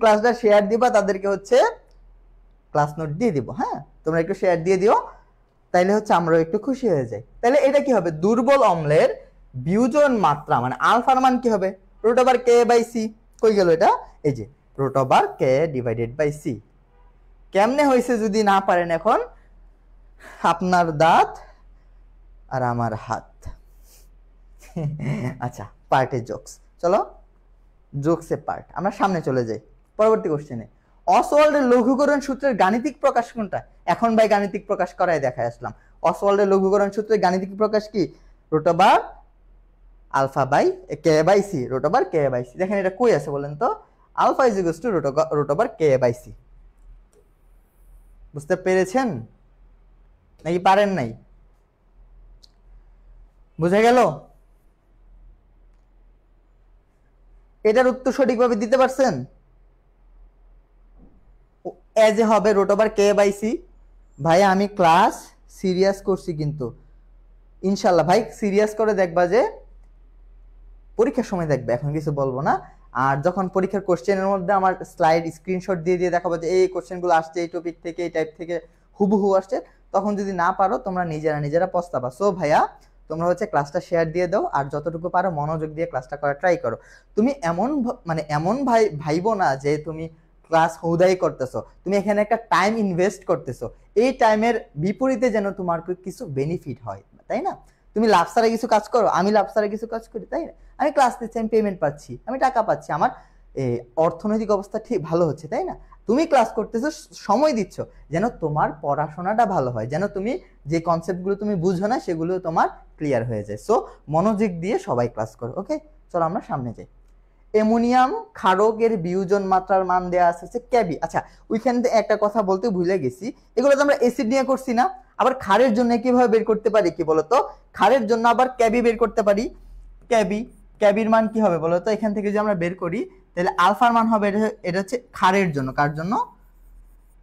ক্লাসটা শেয়ার দিবা তাদেরকে হচ্ছে ক্লাস নোট দিয়ে দিব। হ্যাঁ, তোমরা একটু শেয়ার দিয়ে দিও, তাইলে হচ্ছে আমরাও একটু খুশি হয়ে যাই। তাহলে এটা কি হবে, দুর্বল অম্লের বিয়োজন মাত্রা মানে আলফার মান কি হবে, root over K by C. কই গেল এটা, এই যে root over K divided by C. কেমনে হয়েছে যদি না পারেন, এখন আপনার দাঁত আর আমার হাত। আচ্ছা, পার্টে জোকস, চলো জোকসে পার্ট, আমরা সামনে চলে যাই পরবর্তী কোশ্চেনে। অসওয়াল্ডের লঘুকরণ সূত্রের গাণিতিক প্রকাশ কোনটা? এখন ভাই গাণিতিক প্রকাশ করাই দেখায় আসলাম। অসওয়াল্ডের লঘুকরণ সূত্রের গাণিতিক প্রকাশ কি, root over alpha by K by C, root over K by C. দেখেন এটা কই আছে বলেন তো, alpha is equals to root over K by C. বুঝতে পেরেছেন নাকি পারেন নাই? বুঝা গেল? এটার উত্তর সঠিকভাবে দিতে পারছেন? এজ এ হবে root over K by C. ভাই আমি ক্লাস সিরিয়াস করছি কিন্তু, ইনশাল্লাহ ভাই সিরিয়াস করে দেখবা, যে পরীক্ষার সময় দেখবে, এখন কিছু বলবো না। আর যখন পরীক্ষার কোশ্চেনের মধ্যে আমার স্লাইড স্ক্রিনশট দিয়ে দিয়ে দেখাবো যে এই কোশ্চেনগুলো আসছে এই টপিক থেকে, এই টাইপ থেকে হুবহু আসছে, তখন যদি না পারো তোমরা নিজেরা পস্তাবা। সো ভাইয়া তোমরা হচ্ছে ক্লাসটা শেয়ার দিয়ে দাও, আর যতটুকু পারো মনোযোগ দিয়ে ক্লাসটা করার ট্রাই করো। তুমি এমন ভাইবো না যে তুমি ক্লাস হুদাই করতেছো, তুমি এখানে একটা টাইম ইনভেস্ট করতেছো, এই টাইমের বিপরীতে যেন তোমার কিছু বেনিফিট হয়, তাই না? তুমি লাভ ছাড়া কিছু কাজ করো, আমি লাভ ছাড়া কিছু কাজ করি, তাই না? আমি ক্লাস নিচ্ছি, আমি পেমেন্ট পাচ্ছি, আমি টাকা পাচ্ছি, আমার অর্থনৈতিক অবস্থা ঠিক ভালো হচ্ছে, তাই না? তুমি ক্লাস করতেছো, সময় দিচ্ছ, যেন তোমার পড়াশোনাটা ভালো হয়, যেন তুমি যে কনসেপ্টগুলো তুমি বুঝো না সেগুলো তোমার ক্লিয়ার হয়ে যায়। সো মনোযোগ দিয়ে সবাই ক্লাস করো। ওকে, চলো আমরা সামনে যাই। অ্যামোনিয়াম ক্ষারকের বিয়োজন মাত্রার মান দেওয়া আছে কেবি। আচ্ছা, ওইখান থেকে একটা কথা বলতে ভুলে গেছি, এগুলো তো আমরা অ্যাসিড নিয়ে করছি না, আবার ক্ষারের জন্য কিভাবে বের করতে পারি কি বলতো, ক্ষারের জন্য আবার কেবি বের করতে পারি। কেবির মান কি হবে বলতো, এখান থেকে যদি আমরা বের করি তাহলে আলফার মান হবে, এটা হচ্ছে ক্ষারের জন্য, কার জন্য,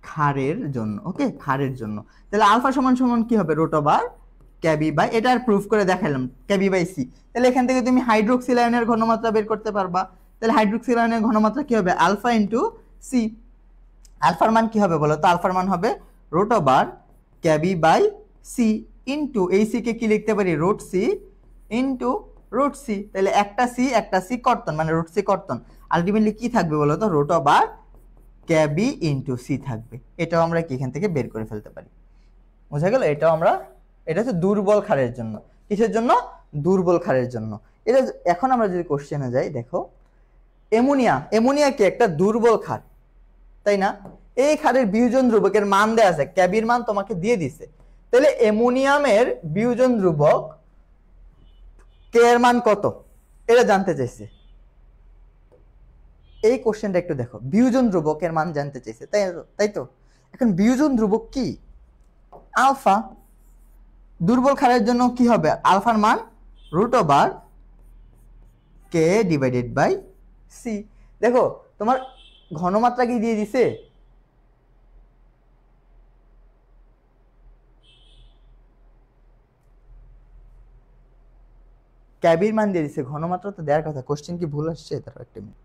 ক্ষারের জন্য। ওকে, ক্ষারের জন্য। তাহলে আলফা সমান সমান কি হবে, রুট ওভার কেবি বাই, এটা আর প্রুফ করে দেখালাম, কেবি বাই সি। তাহলে এখান থেকে তুমি হাইড্রোক্সিল আয়নের ঘনমাত্রা বের করতে পারবা। তাহলে হাইড্রোক্সিল আয়নের ঘনমাত্রা কি হবে, আলফা ইন্টু সি। আলফার মান কি হবে বলো তো, আলফার মান হবে root over KB by C into এই সি কে কি লিখতে পারি, root C into root C. তাহলে একটা সি কর্তন, মানে রুট সি কর্তন। আলটিমেটলি কি থাকবে বলো তো, root over KB into C থাকবে। এটাও আমরা কি এখান থেকে বের করে ফেলতে পারি। বুঝা গেল? এটাও আমরা, এটা হচ্ছে দুর্বল ক্ষারের জন্য। কিসের জন্য? দুর্বল ক্ষারের জন্য। এটা এখন আমরা যদি কোশ্চেনে যাই, দেখো অ্যামোনিয়া কি একটা দুর্বল ক্ষার, তাই না? এই ক্ষারের বিয়োজন ধ্রুবকের মান দেয়া আছে, ক্যাবির মান তোমাকে দিয়ে দিছে। তাহলে অ্যামোনিয়ামের বিয়োজন ধ্রুবক কে এর মান কত, এটা জানতে চাইছে। এই কোশ্চেনটা একটু দেখো, বিয়োজন ধ্রুবকের মান জানতে চাইছে, তাই তো? এখন বিয়োজন ধ্রুবক কি, আলফা। দুর্বল ক্ষারের জন্য কি হবে, আলফার মান root over K divided by C. দেখো তোমার ঘনমাত্রা কি দিয়ে দিছে, ক্যাবির মান দিয়ে দিছে, ঘনমাত্রা তো দেওয়ার কথা, কোশ্চেন কি ভুল আসছে? তার একটা মিনিট।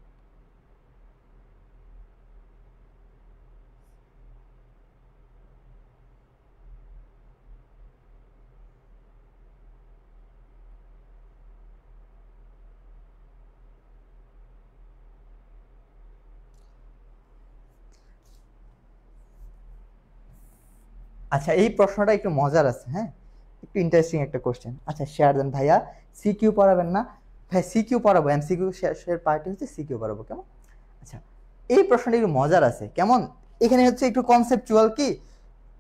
আচ্ছা এই প্রশ্নটা একটু মজার আছে, হ্যাঁ একটু ইন্টারেস্টিং একটা কোশ্চেন। আচ্ছা শেয়ার দেন ভাইয়া, সিকিউ পড়াবেন না? ভাই সিকিউ পড়াবো, এমসিকিউ শেষের পার্টি হচ্ছে সিকিউ পড়াবো, কেমন? আচ্ছা এই প্রশ্নটা একটু মজার আছে, কেমন? এখানে হচ্ছে একটু কনসেপচুয়াল, কি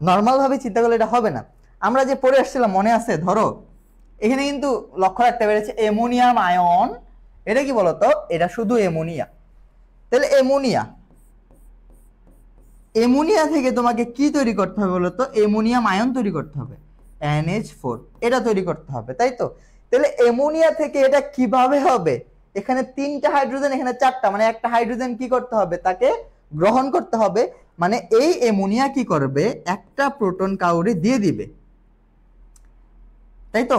নর্মাল ভাবে চিন্তা করলে এটা হবে না। আমরা যে পড়ে আসছিলাম মনে আছে? ধরো এখানে কিন্তু লক্ষ্য রাখতে পেরেছে অ্যামোনিয়াম আয়ন, এটা কি বলতো? এটা শুধু অ্যামোনিয়া। তাহলে অ্যামোনিয়া থেকে তোমাকে কি তৈরি করতে হবে বলতো? অ্যামোনিয়াম আয়ন তৈরি করতে হবে, NH4 এটা তৈরি করতে হবে, তাই তো? তাহলে অ্যামোনিয়া থেকে এটা কিভাবে হবে? এখানে 3টা হাইড্রোজেন, এখানে 4টা, মানে একটা হাইড্রোজেন কি করতে হবে? তাকে গ্রহণ করতে হবে। মানে এই অ্যামোনিয়া কি করবে? একটা প্রোটন কাউরে দিয়ে দিবে, তাই তো?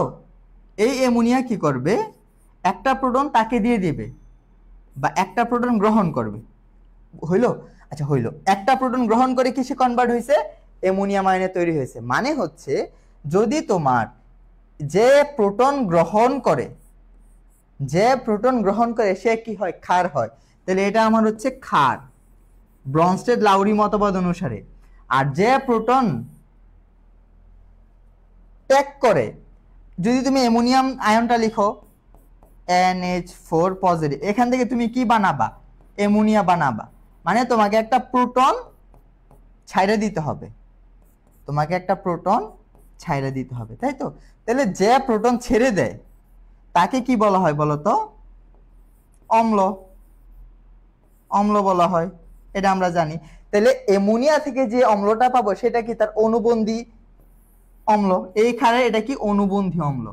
এই অ্যামোনিয়া কি করবে? একটা প্রোটন তাকে দিয়ে দিবে, বা একটা প্রোটন গ্রহণ করবে। হইলো? আচ্ছা হইলো, একটা প্রোটন গ্রহণ করে কিসে কনভার্ট হয়েছে? অ্যামোনিয়াম আয়নে তৈরি হয়েছে। মানে হচ্ছে যদি তোমার যে প্রোটন গ্রহণ করে, সে কি হয়? ক্ষার হয়। তাহলে এটা আমার হচ্ছে ক্ষার, ব্রনস্টেড লাউরি মতবাদ অনুসারে। আর যে প্রোটন ত্যাগ করে, যদি তুমি অ্যামোনিয়াম আয়নটা লিখো NH4 পজিটিভ, এখান থেকে তুমি কি বানাবা? অ্যামোনিয়া বানাবা। মানে তোমাকে একটা প্রোটন ছাইড়া দিতে হবে, তাই তো? তাহলে যে প্রোটন ছেড়ে দেয় তাকে কি বলা হয় বলতো? অম্ল বলা হয়, এটা আমরা জানি। তাহলে অ্যামোনিয়া থেকে যে অম্লটা পাবো সেটা কি? তার অনুবন্ধী অম্ল। এই ক্ষারে এটা কি? অনুবন্ধী অম্ল,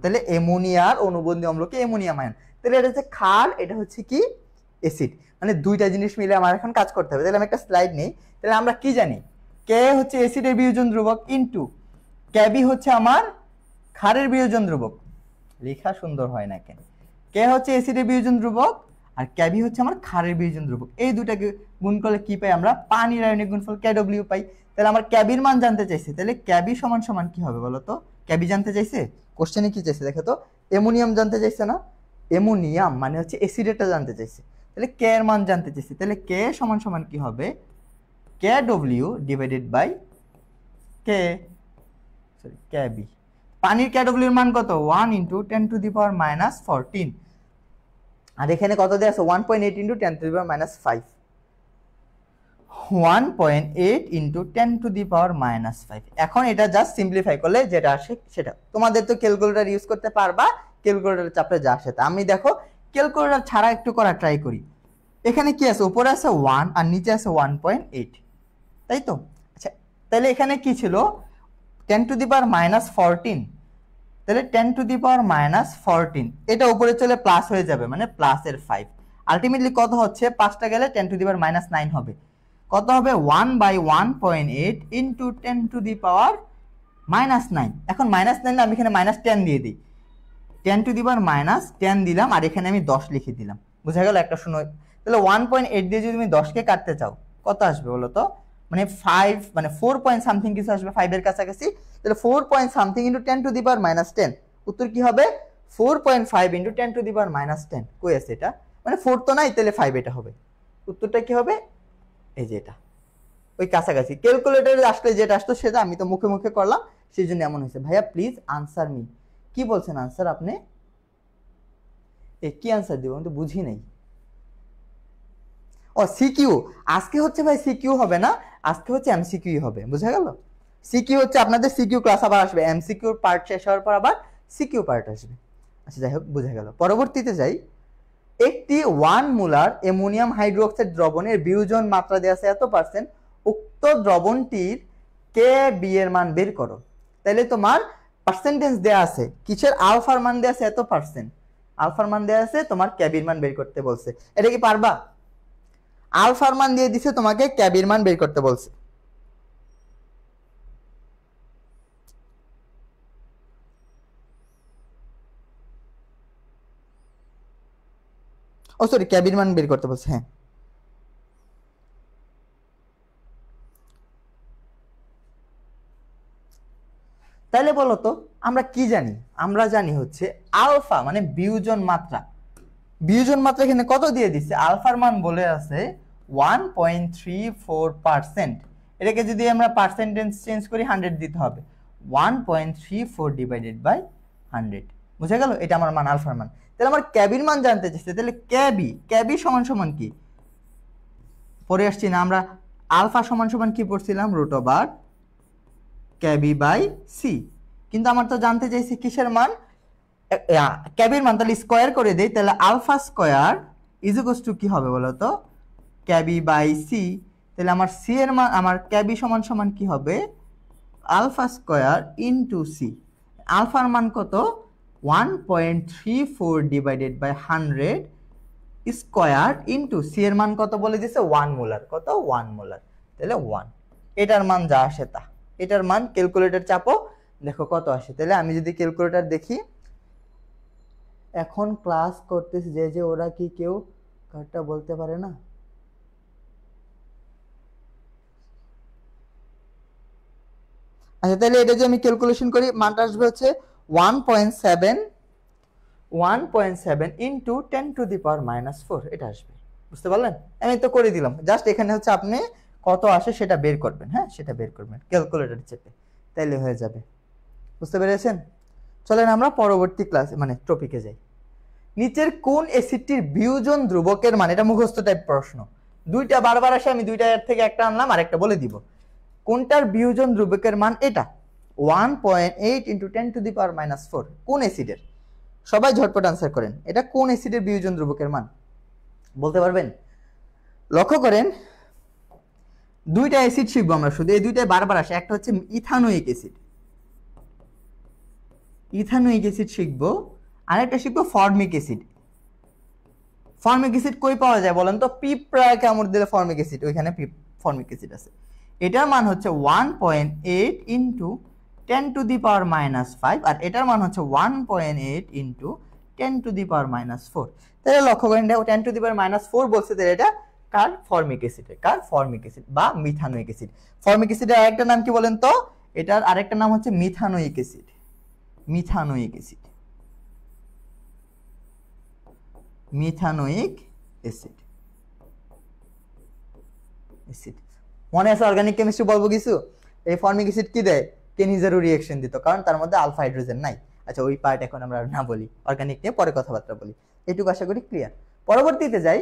তাহলে অ্যামোনিয়ার অনুবন্ধী অম্লকে অ্যামোনিয়াম আয়ন। তাহলে এটা হচ্ছে ক্ষার, এটা হচ্ছে কি? অ্যাসিড। মানে দুইটা জিনিস মিলে আমার এখন কাজ করতে হবে। তাহলে আমি একটা স্লাইড নেই। তাহলে আমরা কি জানি? কে হচ্ছে অ্যাসিডের বিয়োজন ধ্রুবক, ইনটু কেবি হচ্ছে আমার ক্ষারের বিয়োজন ধ্রুবক। লেখা সুন্দর হয় না কেন? কে হচ্ছে অ্যাসিডের বিয়োজন ধ্রুবক, আর কেবি হচ্ছে আমার ক্ষারের বিয়োজন ধ্রুবক। এই দুটাকে গুণ করলে কি পাই আমরা? পানির রাসায়নিক গুণফল KW পাই। তাহলে আমার ক্যাবির মান জানতে চাইছে, তাহলে ক্যাবি সমান সমান কি হবে বলো তো? ক্যাবি জানতে চাইছে, কোশ্চেনে কি চাইছে দেখো তো? অ্যামোনিয়াম জানতে চাইছে না? অ্যামোনিয়াম মানে হচ্ছে অ্যাসিডেরটা জানতে চাইছে, তাহলে কে এর মান জানতে চাইছে। তাহলে কে সমান সমান কি হবে? KW divided by K, sorry KB। পানির KW এর মান কত? 1 × 10⁻⁻14। আর এখানে কত দেয়া আছে? 1.8 × 10⁻⁻5। 1.8 × 10⁻⁻5। এখন এটা জাস্ট সিম্পলিফাই করলে যেটা আসে সেটা। তোমাদের তো ক্যালকুলেটর ইউজ করতে পারবা, ক্যালকুলেটর চাপে যা আসে তা। আমি দেখো ক্যালকুলেটর ছাড়া একটু করা ট্রাই করি। এখানে কি আছে? উপরে আছে 1 আর নিচে আছে 1.8, তাই তো? আচ্ছা তাহলে এখানে কি ছিল? 10⁻⁻14। তাহলে 10⁻⁻14 এটা উপরে চলে প্লাস হয়ে যাবে, মানে প্লাসের 5। আলটিমেটলি কত হচ্ছে? 5টা গেলে 10⁻⁻9 হবে। কত হবে? 1/1.8 × 10⁻⁻9। এখন -9 আমি এখানে -10 দিয়ে দিই, 10⁻⁻10 দিলাম, আর এখানে আমি 10 লিখে দিলাম। বুঝা গেল একটা? শুনো, তাহলে 1.8 দিয়ে যদি তুমি 10কে কাটতে চাও কত আসবে বলো তো? মানে 5, মানে 4 পয়েন্ট সামথিং কিছু আসবে, 5 এর কাছাকাছি। তাহলে 4 পয়েন্ট সামথিং × 10⁻10। উত্তর কি হবে? 4.5 × 10⁻10। কই আছে এটা? মানে 4 তো নাই, তাহলে 5 এটা হবে। উত্তরটা কি হবে? এই যে এটা, ওই কাছাকাছি। ক্যালকুলেটরে আসলে যেটা আসতো সেটা আমি তো মুখে মুখে করলাম, সেই জন্য এমন হয়েছে। ভাইয়া প্লিজ আনসার মি। কি বলছেন আনসার আপনি? কি আনসার দিব? আমি তো বুঝি নাই। ও সিকিউ। আজকে হচ্ছে ভাই সিকিউ হবে না, আজকে হচ্ছে এমসিকিউ হবে। বুঝা গেল? সিকিউ হচ্ছে আপনাদের সিকিউ ক্লাস আবার আসবে, এমসিকিউ পার্ট শেষ হওয়ার পর আবার সিকিউ পার্ট আসবে। আচ্ছা যাই হোক, বুঝা গেল। পরবর্তীতে যাই। একটি 1 মোলার অ্যামোনিয়াম হাইড্রোক্সাইড দ্রবণের বিয়োজন মাত্রা দেওয়া আছে এত %, উক্ত দ্রবণটির KB এর মান বের করো। তাহলে তোমার পার্সেন্টেজ দেয়া আছে, কিসের? আলফার মান দেয়া আছে এত %, আলফার মান দেয়া আছে, তোমার KB এর মান বের করতে বলছে। এটা কি পারবা? আলফার মান দিয়ে দিছে, তোমাকে KB এর মান বের করতে বলছে। ও সরি ক্যাবির মান বের করতে বলছে। হ্যাঁ, তাহলে বলো তো আমরা কি জানি? আমরা জানি হচ্ছে আলফা মানে বিয়োজন মাত্রা। বিয়োজন মাত্রা এখানে কত দিয়ে দিচ্ছে? আলফার মান বলে আছে 1.34%। এটাকে যদি আমরা পার্সেন্টেজ চেঞ্জ করি 100 দিতে হবে। 1.34 ডিভাইডেড বাই 100, বুঝে গেল? এটা আমার মান, আলফার মান। তাহলে আমার ক্যাবির মান জানতে চাইছে, তাহলে ক্যাবি সমান সমান কি পরে আসছি না আমরা? আলফা সমান সমান কি পড়ছিলাম? √, ক্যাবি বাই সি। কিন্তু আমার তো জানতে চাইছি কিসের মান? ক্যাবির মান। তাহলে স্কয়ার করে দেই, তাহলে alpha square is equals to কি হবে বলো তো? KB by C. তাহলে আমার সি এর মান, আমার ক্যাবি সমান সমান কি হবে? Alpha square into C. আলফার মান কত? 1.34 divided by 100 square into C এর মান কত বলে দিয়েছে? 1 মোলার। কত? 1 মোলার। তাহলে 1। এটার মান যা আসে তা। এটার মান ক্যালকুলেটর চাপো, দেখো কত আসে। তাহলে আমি যদি ক্যালকুলেটর দেখি, এখন ক্লাস করতেছে যে ওরা কি কেউ কারটা বলতে পারে না? আচ্ছা, তাহলে এটা যে আমি ক্যালকুলেশন করি, মানটা আসবে হচ্ছে 1.7 ইন্টু 10⁻⁻⁴ এটা আসবে। বুঝতে পারলেন? আমি তো করে দিলাম, জাস্ট এখানে হচ্ছে আপনি কত আসে সেটা বের করবেন। হ্যাঁ, সেটা বের করবেন ক্যালকুলেটর চেপে, তাইলে হয়ে যাবে। বুঝতে পেরেছেন? চলেন আমরা পরবর্তী ক্লাসে মানে টপিকে যাই। নিচের কোন অ্যাসিডটির বিয়োজন ধ্রুবকের মান? এটা মুখস্থ টাইপ প্রশ্ন, দুইটা বারবার আসে, আমি দুইটা এর থেকে একটা আনলাম আর একটা বলে দিব। কোনটার বিয়োজন ধ্রুবকের মান? এটা 1.8 ইন্টু 10⁻⁻⁴। কোন অ্যাসিডের? সবাই ঝটপট আনসার করেন। এটা কোন অ্যাসিডের বিয়োজন ধ্রুবকের মান বলতে পারবেন? লক্ষ্য করেন, দুইটা অ্যাসিড শিখবো আমরা, শুধু এই দুইটাই বারবার আসে। একটা হচ্ছে ইথানোয়িক অ্যাসিড, ইথানোয়িক অ্যাসিড শিখবো, আর একটা শিখবো ফর্মিক অ্যাসিড। ফর্মিক অ্যাসিড কই পাওয়া যায় বলেন তো? পিঁপড়ায় কামড় দিলে ফর্মিক অ্যাসিড, ওইখানে ফর্মিক অ্যাসিড আছে। এটার মান হচ্ছে 1.8 ইন্টু 10⁻⁻⁵, আর এটার মান হচ্ছে 1.8 ইন্টু 10⁻⁻⁴। তাহলে লক্ষ্য করেন, 10⁻⁻⁴ বলছে, তাহলে এটা কার? ফর্মিক অ্যাসিডের। কার? ফর্মিক অ্যাসিড বা মিথানোয়িক অ্যাসিড। ফর্মিক অ্যাসিডের আরেকটা নাম কি বলেন তো? এটার আরেকটা নাম হচ্ছে methanoic acid. Methanoic acid, methanoic acid. Acid মনে আছে? অর্গানিক কেমিস্ট্রি বলবো কিছু। এই ফর্মিক অ্যাসিড কি দেয়? কেনিজারু রিঅ্যাকশন দিত, কারণ তার মধ্যে আলফা হাইড্রোজেন নাই। আচ্ছা, ওই পার্ট এখন আমরা না বলি, অর্গানিক নিয়ে পরে কথাবার্তা বলি। এটুকু আশা করি ক্লিয়ার। পরবর্তীতে যাই,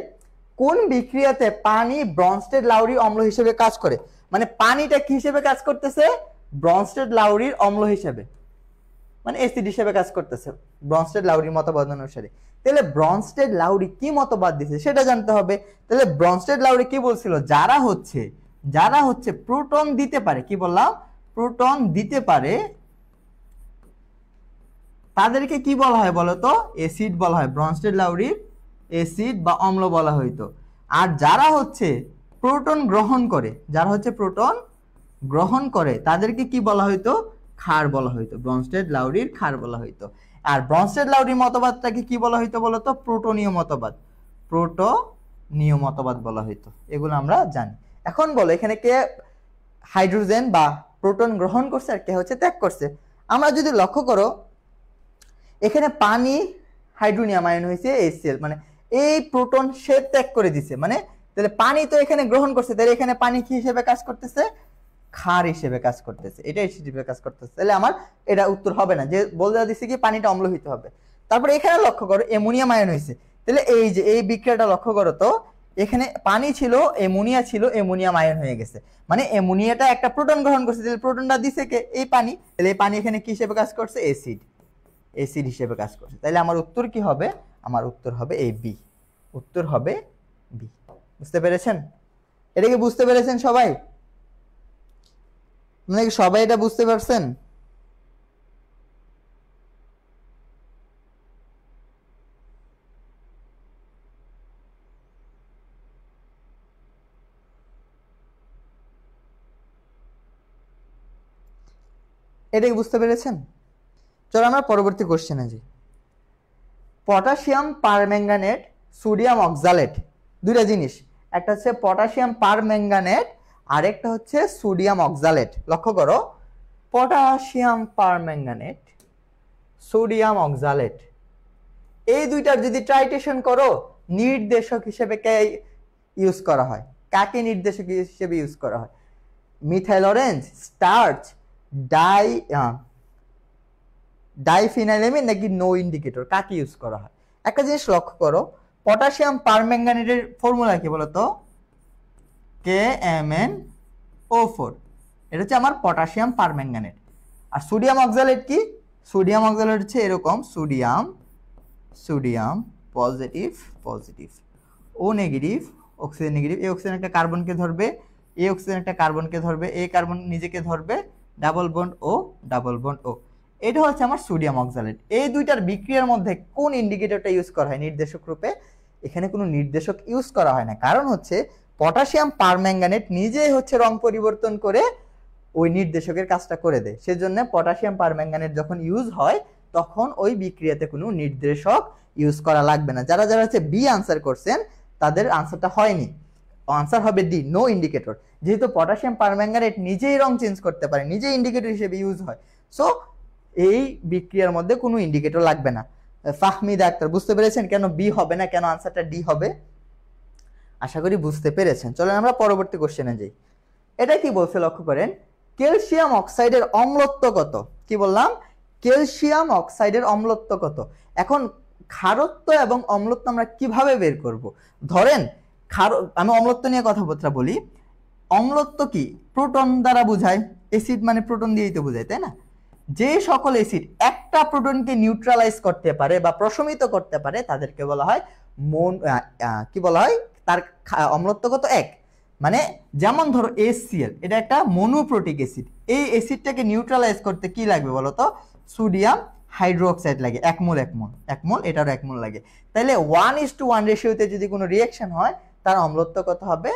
কোন বিক্রিয়াতে পানি ব্রনস্টেড লাউরি অম্ল হিসেবে কাজ করে? মানে পানিটা কি হিসেবে কাজ করতেছে? ব্রনস্টেড লাউরির অম্ল হিসেবে, মানে অ্যাসিড হিসেবে কাজ করতেছে ব্রনস্টেড লাউরির মতবাদ অনুসারে। তাহলে ব্রনস্টেড লাউরি কি মতবাদ দিছে সেটা জানতে হবে। তাহলে ব্রনস্টেড লাউরি কি বলছিল? যারা হচ্ছে প্রোটন দিতে পারে, কি বললাম? প্রোটন দিতে পারে, তাদেরকে কি বলা হয় বলতো? অ্যাসিড বলা হয়। ব্রনস্টেড লাউরির অ্যাসিড বা অম্ল বলা হইতো। আর যারা হচ্ছে প্রোটন গ্রহণ করে, যারা হচ্ছে প্রোটন গ্রহণ করে, তাদেরকে কি বলা হইতো? ক্ষার বলা হইতো। ব্রনস্টেড লাউরির ক্ষার বলা হইতো। আর ব্রনস্টেড লাউরির মতবাদটাকে কি বলা হইতো বলতো? প্রোটনীয় মতবাদ। প্রোটনীয় মতবাদ বলা হইতো। এগুলো আমরা জানি। এখন বলো, এখানে কে হাইড্রোজেন বা প্রোটন গ্রহণ করছে আর কে হচ্ছে ত্যাগ করছে? আমরা যদি লক্ষ্য করো, এখানে পানি হাইড্রোনিয়াম আয়ন হয়েছে HCl, মানে এই প্রোটন সে ত্যাগ করে দিছে। মানে তাহলে পানি তো এখানে গ্রহণ করছে, তাহলে এখানে পানি কি হিসেবে কাজ করতেছে? ক্ষার হিসেবে কাজ করতেছে। এটা হিসেবে কাজ করতেছে। তাহলে আমার এটা উত্তর হবে না, যে বলে দিচ্ছে কি পানিটা অম্ল হইতে হবে। তারপরে এখানে লক্ষ্য করো, অ্যামোনিয়াম আয়ন হয়েছে। তাহলে এই যে এই বিক্রিয়াটা লক্ষ্য করো তো, এখানে পানি ছিল, অ্যামোনিয়া ছিল, অ্যামোনিয়াম আয়ন হয়ে গেছে। মানে অ্যামোনিয়াটা একটা প্রোটন গ্রহণ করছে, তাহলে প্রোটনটা দিছে কে? এই পানি। তাহলে এই পানি এখানে কি হিসেবে কাজ করছে? অ্যাসিড হিসেবে কাজ করছে। তাহলে আমার উত্তর কি হবে? আমার উত্তর হবে এই বি। উত্তর হবে বি। বুঝতে পেরেছেন? এটা কি বুঝতে পেরেছেন সবাই? মানে সবাই এটা বুঝতে পারছেন? এটা কি বুঝতে পেরেছেন? চলো আমরা পরবর্তী কোশ্চেনে যাই। পটাশিয়াম পারম্যাঙ্গানেট সোডিয়াম অক্সালেট, দুইটা জিনিস, একটা হচ্ছে পটাশিয়াম পারম্যাঙ্গানেট আর একটা হচ্ছে সোডিয়াম অক্সালেট। লক্ষ্য করো, পটাশিয়াম পারম্যাঙ্গানেট, সোডিয়াম অক্সালেট, এই দুইটার যদি ট্রাইটেশন করো নির্দেশক হিসেবে কে ইউজ করা হয়? কাকে নির্দেশক হিসেবে ইউজ করা হয়? মিথাইল অরেঞ্জ, স্টার্চ, ডাইফিনাইলামিন নাকি নো ইন্ডিকেটর, কাকে ইউজ করা হয়? একটা জিনিস লক্ষ্য করো, পটাশিয়াম পারম্যাঙ্গানেটের ফর্মুলা কি বলতো? KMnO4, এটা হচ্ছে আমার পটাশিয়াম পারম্যাঙ্গানেট। আর সোডিয়াম অক্সালেট কি? সোডিয়াম অক্সালেট হচ্ছে এরকম, সোডিয়াম পজিটিভ পজিটিভ, ও নেগেটিভ, অক্সিজেন নেগেটিভ, এই অক্সিজেন একটা কার্বনকে ধরবে, এই অক্সিজেন একটা কার্বনকে ধরবে, এই কার্বন নিজেকে ধরবে, double bond O double bond ও। এটা হচ্ছে আমার সোডিয়াম অক্সালেট। এই দুইটার বিক্রিয়ার মধ্যে কোন ইন্ডিকেটরটা ইউজ করা হয় নির্দেশক রূপে? এখানে কোনো নির্দেশক ইউজ করা হয় না, কারণ হচ্ছে পটাশিয়াম পারম্যাঙ্গানেট নিজেই হচ্ছে রং পরিবর্তন করে ওই নির্দেশকের কাজটা করে দেয়। সেজন্য পটাশিয়াম পারম্যাঙ্গানেট যখন ইউজ হয় তখন ওই বিক্রিয়াতে কোনো নির্দেশক ইউজ করা লাগবে না। যারা যারা হচ্ছে বি আনসার করছেন তাদের আনসারটা হয়নি, আনসার হবে ডি, নো ইন্ডিকেটর। যেহেতু পটাশিয়াম পারম্যাঙ্গানেট নিজেই রং চেঞ্জ করতে পারে, নিজেই ইন্ডিকেটর হিসেবে ইউজ হয়, সো এই বিক্রিয়ার মধ্যে কোনো ইন্ডিকেটর লাগবে না। ফাহমিদা আক্তার, বুঝতে পেরেছেন কেন বি হবে না, কেন আনসারটা ডি হবে? আশা করি বুঝতে পেরেছেন। চলেন আমরা পরবর্তী কোশ্চেনে যাই। এটা কি বলছে লক্ষ্য করেন, ক্যালসিয়াম অক্সাইডের অম্লত্ব কত? কি বললাম? ক্যালসিয়াম অক্সাইডের অম্লত্ব কত? এখন ক্ষারত্ব এবং অম্লত্ব আমরা কিভাবে বের করব? ধরেন আমি অম্লত্ব নিয়ে কথাবার্তা বলি। অম্লত্ব কি? প্রোটন দ্বারা বোঝায়, অ্যাসিড মানে প্রোটন দিয়েই তো বোঝায়, তাই না? যে সকল অ্যাসিড একটা প্রোটনকে নিউট্রালাইজ করতে পারে বা প্রশমিত করতে পারে তাদেরকে বলা হয় কি বলা হয়, তার অম্লত্ব কত? 1। মানে যেমন ধরো HCl, এটা একটা মনোপ্রোটিক অ্যাসিড, এই অ্যাসিডটাকে নিউট্রালাইজ করতে কি লাগবে বলতো? সোডিয়াম হাইড্রোক্সাইড লাগে, 1 মোল 1 মোল 1 মোল, এটারও 1 মোল লাগে। তাহলে 1:1 রেশিওতে যদি কোনো রিঅ্যাকশন হয় তার অম্লত্ব কত হবে?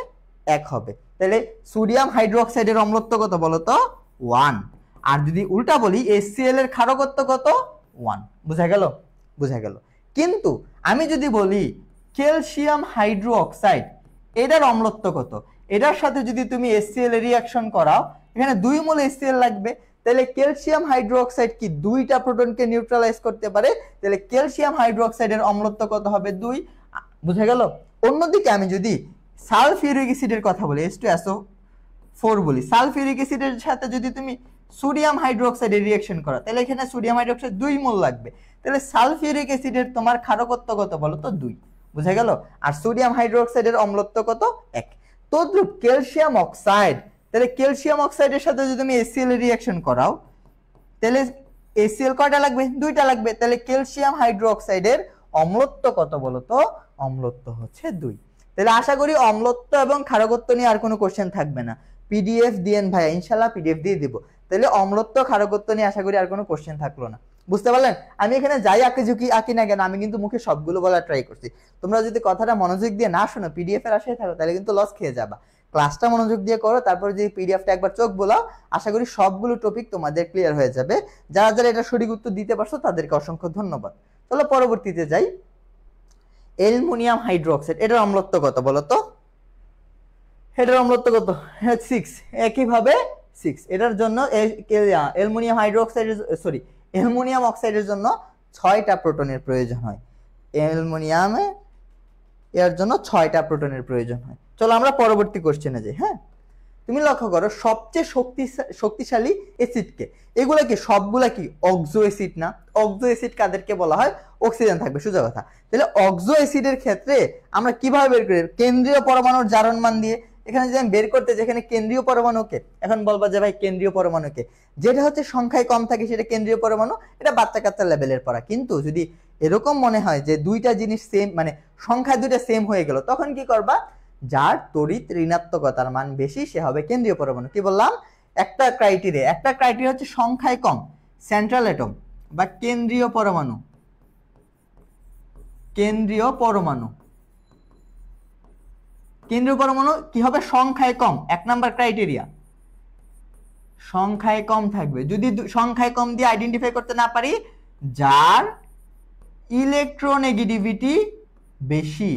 1 হবে। তাহলে সোডিয়াম হাইড্রোক্সাইডের অম্লত্ব কত বলতো? 1। আর যদি উল্টা বলি HCl এর ক্ষারকত্ব কত? 1। বুঝা গেল? বুঝা গেল। কিন্তু আমি যদি বলি ক্যালসিয়াম হাইড্রোক্সাইড, এটার অম্লত্ব কত? এটার সাথে যদি তুমি HCl এর রিঅ্যাকশন করাও, এখানে 2 মোল HCl লাগবে। তাহলে ক্যালসিয়াম হাইড্রোক্সাইড কি দুইটা প্রোটনকে নিউট্রালাইজ করতে পারে, তাহলে ক্যালসিয়াম হাইড্রোক্সাইডের অম্লত্ব কত হবে? 2। বুঝা গেল? অন্যদিকে আমি যদি সালফিউরিক অ্যাসিডের কথা বলি, H2SO4 বলি, সালফিউরিক অ্যাসিডের সাথে যদি তুমি সোডিয়াম হাইড্রোক্সাইডের রিঅ্যাকশন করো, তাহলে এখানে সোডিয়াম হাইড্রোক্সাইড 2 মোল লাগবে। তাহলে সালফিউরিক অ্যাসিডের তোমার ক্ষারকত্ব কত বলো তো? 2। বুঝা গেল? আর সোডিয়াম হাইড্রোক্সাইডের অম্লত্ব কত? 1। তদ্রূপ ক্যালসিয়াম অক্সাইড, তাহলে ক্যালসিয়াম অক্সাইডের সাথে যদি তুমি HCl এর রিঅ্যাকশন করাও, তাহলে HCl কয়টা লাগবে? 2টা লাগবে। তাহলে ক্যালসিয়াম হাইড্রোক্সাইডের অম্লত্ব কত বলো তো? অম্লত্ব হচ্ছে 2। তাহলে আশা করি অম্লত্ব এবং ক্ষারকত্ব নিয়ে আর কোনো কোশ্চেন থাকবে না। পিডিএফ দিয়েন ভাইয়া, ইনশাআল্লাহ পিডিএফ দিয়ে দিব। তাহলে অম্লত্ব ক্ষারকত্ব নিয়ে আশা করি আর কোনো কোশ্চেন থাকলো না। বুঝতে পারলেন? আমি এখানে যাই আঁকি না কেন, আমি কিন্তু মুখে সবগুলো বলার ট্রাই করছি। তোমরা যদি কথাটা মনোযোগ দিয়ে না শোনো, পিডিএফ এর আশায় থাকো, তাহলে কিন্তু লস খেয়ে যাবা। ক্লাসটা মনোযোগ দিয়ে করো, তারপর যদি পিডিএফটা একবার চোখ বোলাও, আশা করি সবগুলো টপিক তোমাদের ক্লিয়ার হয়ে যাবে। যারা যারা এটা সঠিক উত্তর দিতে পারছো তাদেরকে অসংখ্য ধন্যবাদ। চলো পরবর্তীতে যাই। অ্যালুমিনিয়াম হাইড্রোক্সাইড, এটার অম্লত্ব কত বলো তো? এটার অম্লত্ব কত? 6। একইভাবে 6। এটার জন্য অ্যালুমিনিয়াম অক্সাইডের জন্য 6টা প্রোটনের প্রয়োজন হয়। অ্যালুমিনিয়ামে এর জন্য 6টা প্রোটনের প্রয়োজন হয়। চলো আমরা পরবর্তী কোশ্চেনে যাই। হ্যাঁ, তুমি লক্ষ্য করো সবচেয়ে শক্তিশালী অ্যাসিডকে, এগুলা কি সবগুলা কি অক্সো অ্যাসিড না? অক্সো অ্যাসিড কাদেরকে বলা হয়? অক্সিজেন থাকবে, সোজা কথা। তাহলে অক্সো অ্যাসিডের ক্ষেত্রে আমরা কিভাবে বের করি? কেন্দ্রীয় পরমাণুর জারণ মান দিয়ে। এখানে যদি আমি বের করতে, যেখানে কেন্দ্রীয় পরমাণুকে, এখন বলবা যে ভাই কেন্দ্রীয় পরমাণুকে, যেটা হচ্ছে সংখ্যায় কম থাকে সেটা কেন্দ্রীয় পরমাণু, এটা বাচ্চা কাচ্চা লেভেলের পড়া। কিন্তু যদি এরকম মনে হয় যে দুইটা জিনিস সেম, মানে সংখ্যা দুইটা সেম হয়ে গেল, তখন কি করবা? যার তড়িৎ ঋণাত্মকতার মান বেশি সে হবে কেন্দ্রীয় পরমাণু। কি বললাম? একটা ক্রাইটেরিয়া হচ্ছে সংখ্যায় কম, সেন্ট্রাল অ্যাটম বা কেন্দ্রীয় পরমাণু। কেন্দ্রীয় পরমাণু কি হবে? সংখ্যায় কম। 1 নাম্বার ক্রাইটেরিয়া, সংখ্যায় কম থাকবে। যদি সংখ্যায় কম দিয়ে আইডেন্টিফাই করতে না পারি, যার ইলেকট্রোনেগেটিভিটি বেশি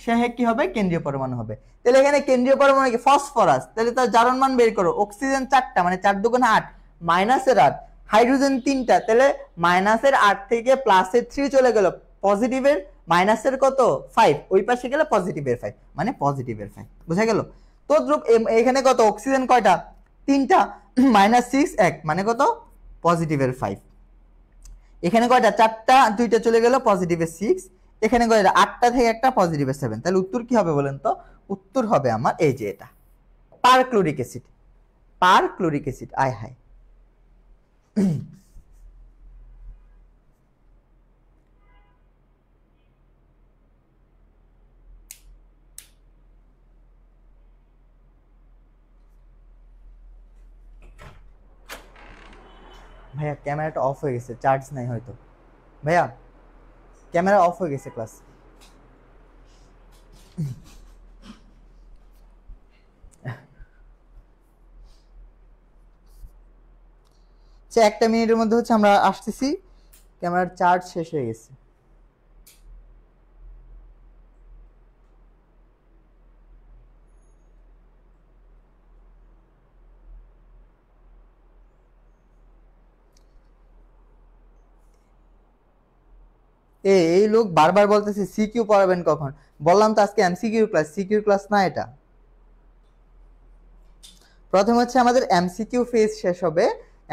সে কি হবে কেন্দ্রীয় পরমাণু হবে। তাহলে এখানে কেন্দ্রীয় পরমাণু কি ফসফরাস, তাহলে তার জারণ মান বের করো। অক্সিজেন 4টা মানে 4 দুগুণ 8, মাইনাসের 8, হাইড্রোজেন 3টা, তাহলে মাইনাসের 8 থেকে প্লাসের 3 চলে গেল, পজিটিভের মাইনাসের কত 5, ওই পাশে গেলে পজিটিভের 5 মানে পজিটিভের 5, বুঝা গেল। তো দ্রুপ এখানে কত অক্সিজেন কয়টা 3টা, -6 1 মানে কত পজিটিভের 5, এখানে কয়টা 4টা 2টা চলে গেল পজিটিভের 6, এখানে কয়টা 8টা থেকে একটা পজিটিভের 7, তাহলে উত্তর কি হবে বলেন তো? উত্তর হবে আমার এই যে এটা পারক্লোরিক অ্যাসিড, পারক্লোরিক অ্যাসিড। আয় হায় ভাইয়া ক্যামেরাটা অফ হয়ে গেছে, চার্জ নাই হয়তো। ভাইয়া ক্যামেরা অফ হয়ে গেছে ক্লাস। সে 1 মিনিটের মধ্যে হচ্ছে আমরা আসতেছি, ক্যামেরার চার্জ শেষ হয়ে গেছে। এই লোক বারবার বলতেছে সিকিউ পড়াবেন কখন, বললাম তো আজকে এমসিকিউ ক্লাস, সিকিউ ক্লাস না এটা। প্রথম হচ্ছে আমাদের এমসিকিউ ফেজ শেষ হবে,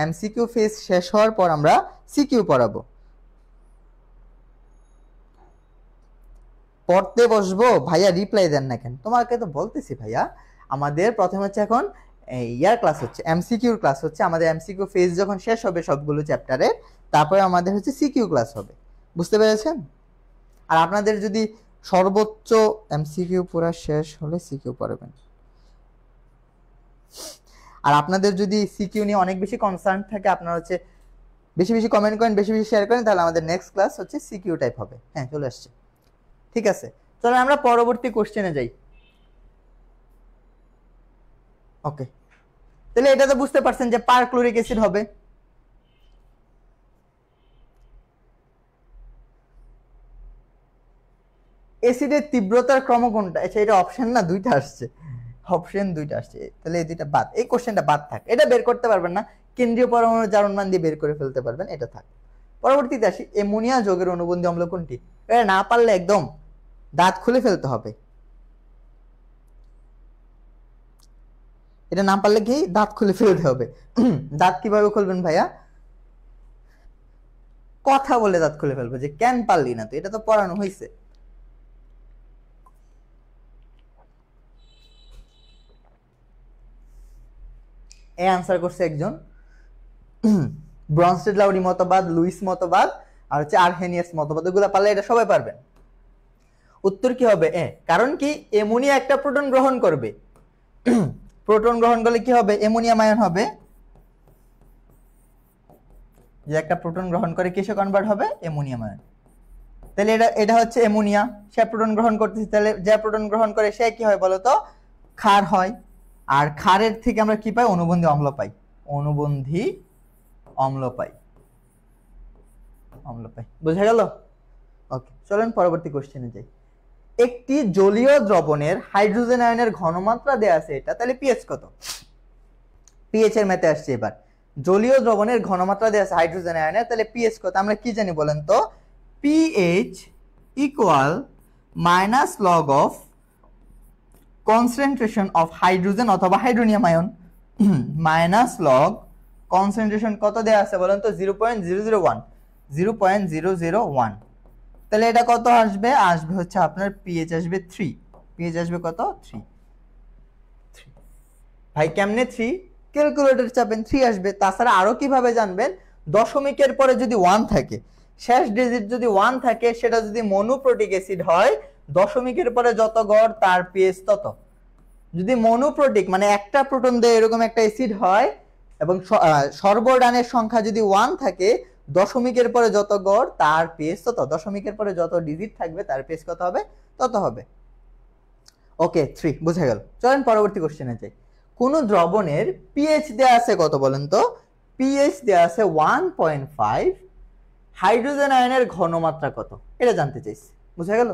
এমসিকিউ ফেজ শেষ হওয়ার পর আমরা সিকিউ পড়াবো। পড়তে বসবো ভাইয়া, রিপ্লাই দেন না কেন? তোমাকে তো বলতেছি ভাইয়া, আমাদের প্রথম হচ্ছে এখন ইয়ার ক্লাস হচ্ছে এমসিকিউর ক্লাস হচ্ছে, আমাদের এমসিকিউ ফেজ যখন শেষ হবে সবগুলো চ্যাপ্টারে, তারপরে আমাদের হচ্ছে সিকিউ ক্লাস হবে, বুঝতে পেরেছেন? আর আপনাদের যদি সর্বোচ্চ এমসিকিউ পুরো শেষ হলে সিকিউ পড়বেন, আর আপনাদের যদি সিকিউ নিয়ে অনেক বেশি কনসার্ন থাকে, আপনারা হচ্ছে বেশি বেশি কমেন্ট করেন, বেশি বেশি শেয়ার করেন, তাহলে আমাদের নেক্সট ক্লাস হচ্ছে সিকিউ টাইপ হবে। হ্যাঁ চলে আসছে, ঠিক আছে। চলো আমরা পরবর্তী কোশ্চেনে যাই। ওকে, তাহলে এটা তো বুঝতে পারছেন যে পারক্লোরিক অ্যাসিড হবে। অ্যাসিডের তীব্রতার ক্রম কোনটা? আচ্ছা এটা অপশন না, দুইটা আসছে, অপশন দুইটা আসছে, তাহলে এই দুইটা বাদ, এই কোশ্চেনটা বাদ থাক, এটা বের করতে পারবেন না, কেন্দ্রীয় পরমাণুর জারণ মান দিয়ে বের করে ফেলতে পারবেন, এটা থাক। পরবর্তীতে আসি, অ্যামোনিয়া যৌগের অনুবন্ধী অম্ল কোনটি? এটা না পারলে একদম দাঁত খুলে ফেলতে হবে, এটা না পারলে কি দাঁত খুলে ফেলতে হবে। দাঁত কিভাবে খুলবেন ভাইয়া? কথা বলে দাঁত খুলে ফেলবো, যে কেন পারলি না, তো এটা তো পড়ানো হয়েছে। এ আনসার করছে একজন, ব্রনস্টেড লাউরি মতবাদ, লুইস মতবাদ, আর হচ্ছে আরহেনিয়াস মতবাদ, এগুলো পারলে এটা সবাই পারবেন। উত্তর কি হবে? কারণ কি অ্যামোনিয়া একটা প্রোটন গ্রহণ করবে, প্রোটন গ্রহণ করলে কি হবে? অ্যামোনিয়াম আয়ন হবে, যে একটা প্রোটন গ্রহণ করে কিসে কনভার্ট হবে? Ammonium ion. তাহলে এটা হচ্ছে অ্যামোনিয়া, সে প্রোটন গ্রহণ করতেছে, তাহলে যে প্রোটন গ্রহণ করে সে কি হয় বলতো? ক্ষার হয়। আর ক্ষারের থেকে আমরা কি পাই? অনুবন্ধী অম্ল পাই, অনুবন্ধী অম্ল পাই, অম্ল পাই, বুঝা গেল? ওকে, চলেন পরবর্তী কোশ্চেনে যাই। একটি জলীয় দ্রবণের হাইড্রোজেন আয়নের ঘনমাত্রা দেয়া আছে এটা, তাহলে পিএইচ কত? পিএইচ এর ম্যাথে আসছে এবার। জলীয় দ্রবণের ঘনমাত্রা দেয়া আছে হাইড্রোজেন আয়নের, তাহলে পিএইচ কত? আমরা কি জানি বলেন তো? PH equal minus log of concentration of hydrogen অথবা hydronium ion, minus log concentration কত দেয়া আছে বলেন তো? 0.001, 0.001। তাহলে এটা কত আসবে? আসবে হচ্ছে আপনার পিএইচ আসবে 3, পিএইচ আসবে কত? 3। ভাই কেমনে 3? ক্যালকুলেটর চাপেন 3 আসবে। তাছাড়া আরো কিভাবে জানবেন? দশমিকের পরে যদি 1 থাকে, শেষ ডিজিট যদি 1 থাকে, সেটা যদি মনোপ্রোটিক অ্যাসিড হয়, দশমিকের পরে যত গড় তার পিএইচ তত। যদি মনোপ্রোটিক মানে একটা প্রোটন দেয় এরকম একটা অ্যাসিড হয়, এবং সর্বডানের সংখ্যা যদি 1 থাকে, দশমিকের পরে যত গড় তার পিএইচ তত, দশমিকের পরে যত ডিজিট থাকবে তার পিএইচ কত হবে? তত হবে। ওকে 3 বুঝা গেল। চলেন পরবর্তী কোশ্চেনে যাই। কোন দ্রবণের পিএইচ দেয়া আছে কত বলেন তো? পিএইচ দেয়া আছে 1.5, হাইড্রোজেন আয়নের ঘনমাত্রা কত? এটা জানতে চাইছি। বুঝা গেল?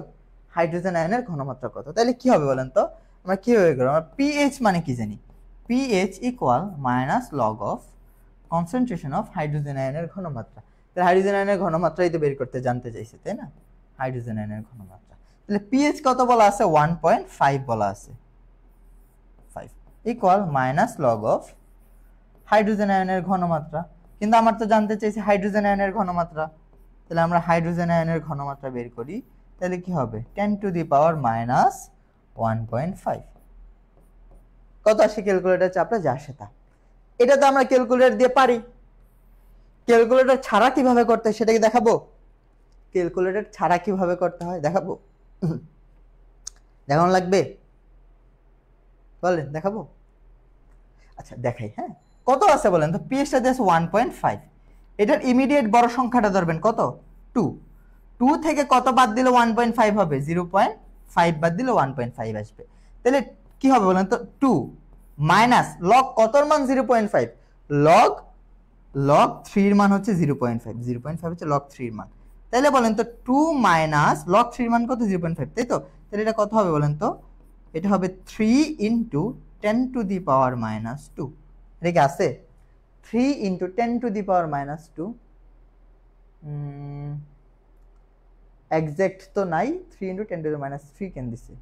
হাইড্রোজেন আয়নের ঘনমাত্রা কত। তাহলে কি হবে বলেন তো, আমরা কিভাবে করব? আমরা পিএইচ মানে কি জানি, pH equal minus log of concentration of hydrogen আয়নের ঘনমাত্রা। তাহলে হাইড্রোজেন আয়নের ঘনমাত্রাই তো বের করতে জানতে চাইছে, তাই না? হাইড্রোজেন আয়নের ঘনমাত্রা, তাহলে পিএইচ কত বলা আছে? 1.5 বলা আছে, 5 equal minus log of hydrogen আয়নের ঘনমাত্রা। কিন্তু আমার তো জানতে চাইছে হাইড্রোজেন আয়নের ঘনমাত্রা, তাহলে আমরা হাইড্রোজেন আয়নের ঘনমাত্রা বের করি। তাহলে কি হবে? 10 টু দি পাওয়ার মাইনাস 1.5। কত আসে ক্যালকুলেটর চাপলে যা আসে তা। এটা তো আমরা ক্যালকুলেটর দিয়ে পারি, ক্যালকুলেটর ছাড়া কিভাবে করতে হয় সেটা কি দেখাবো? ক্যালকুলেটর ছাড়া কিভাবে করতে হয় দেখাবো? দেখানো লাগবে? বলেন, দেখাবো? আচ্ছা দেখাই। হ্যাঁ, কত আছে বলেন তো? পিএইচটা দিয়েছে 1.5, এটার ইমিডিয়েট বড় সংখ্যাটা ধরবেন কত? 2। 2 থেকে কত বাদ দিলে 1.5 হবে? 0.5 বাদ দিলে 1.5 আসবে। তাহলে কি হবে বলেন তো? 2 মাইনাস লগ কতর মান? 0.5। লগ 3 এর মান হচ্ছে 0.5, 0.5 হচ্ছে লগ 3 এর মান। তাহলে বলেন তো 2 মাইনাস লগ 3 এর মান কত? 0.5, তাই তো? তাহলে এটা কত হবে বলেন তো? এটা হবে 3 into 10 to the power minus 2। এটা কি আছে? 3 into 10 to the power minus 2, exact তো নাই। 3 ইনটু 10 টু দি মাইনাস 3 কেন দিছে?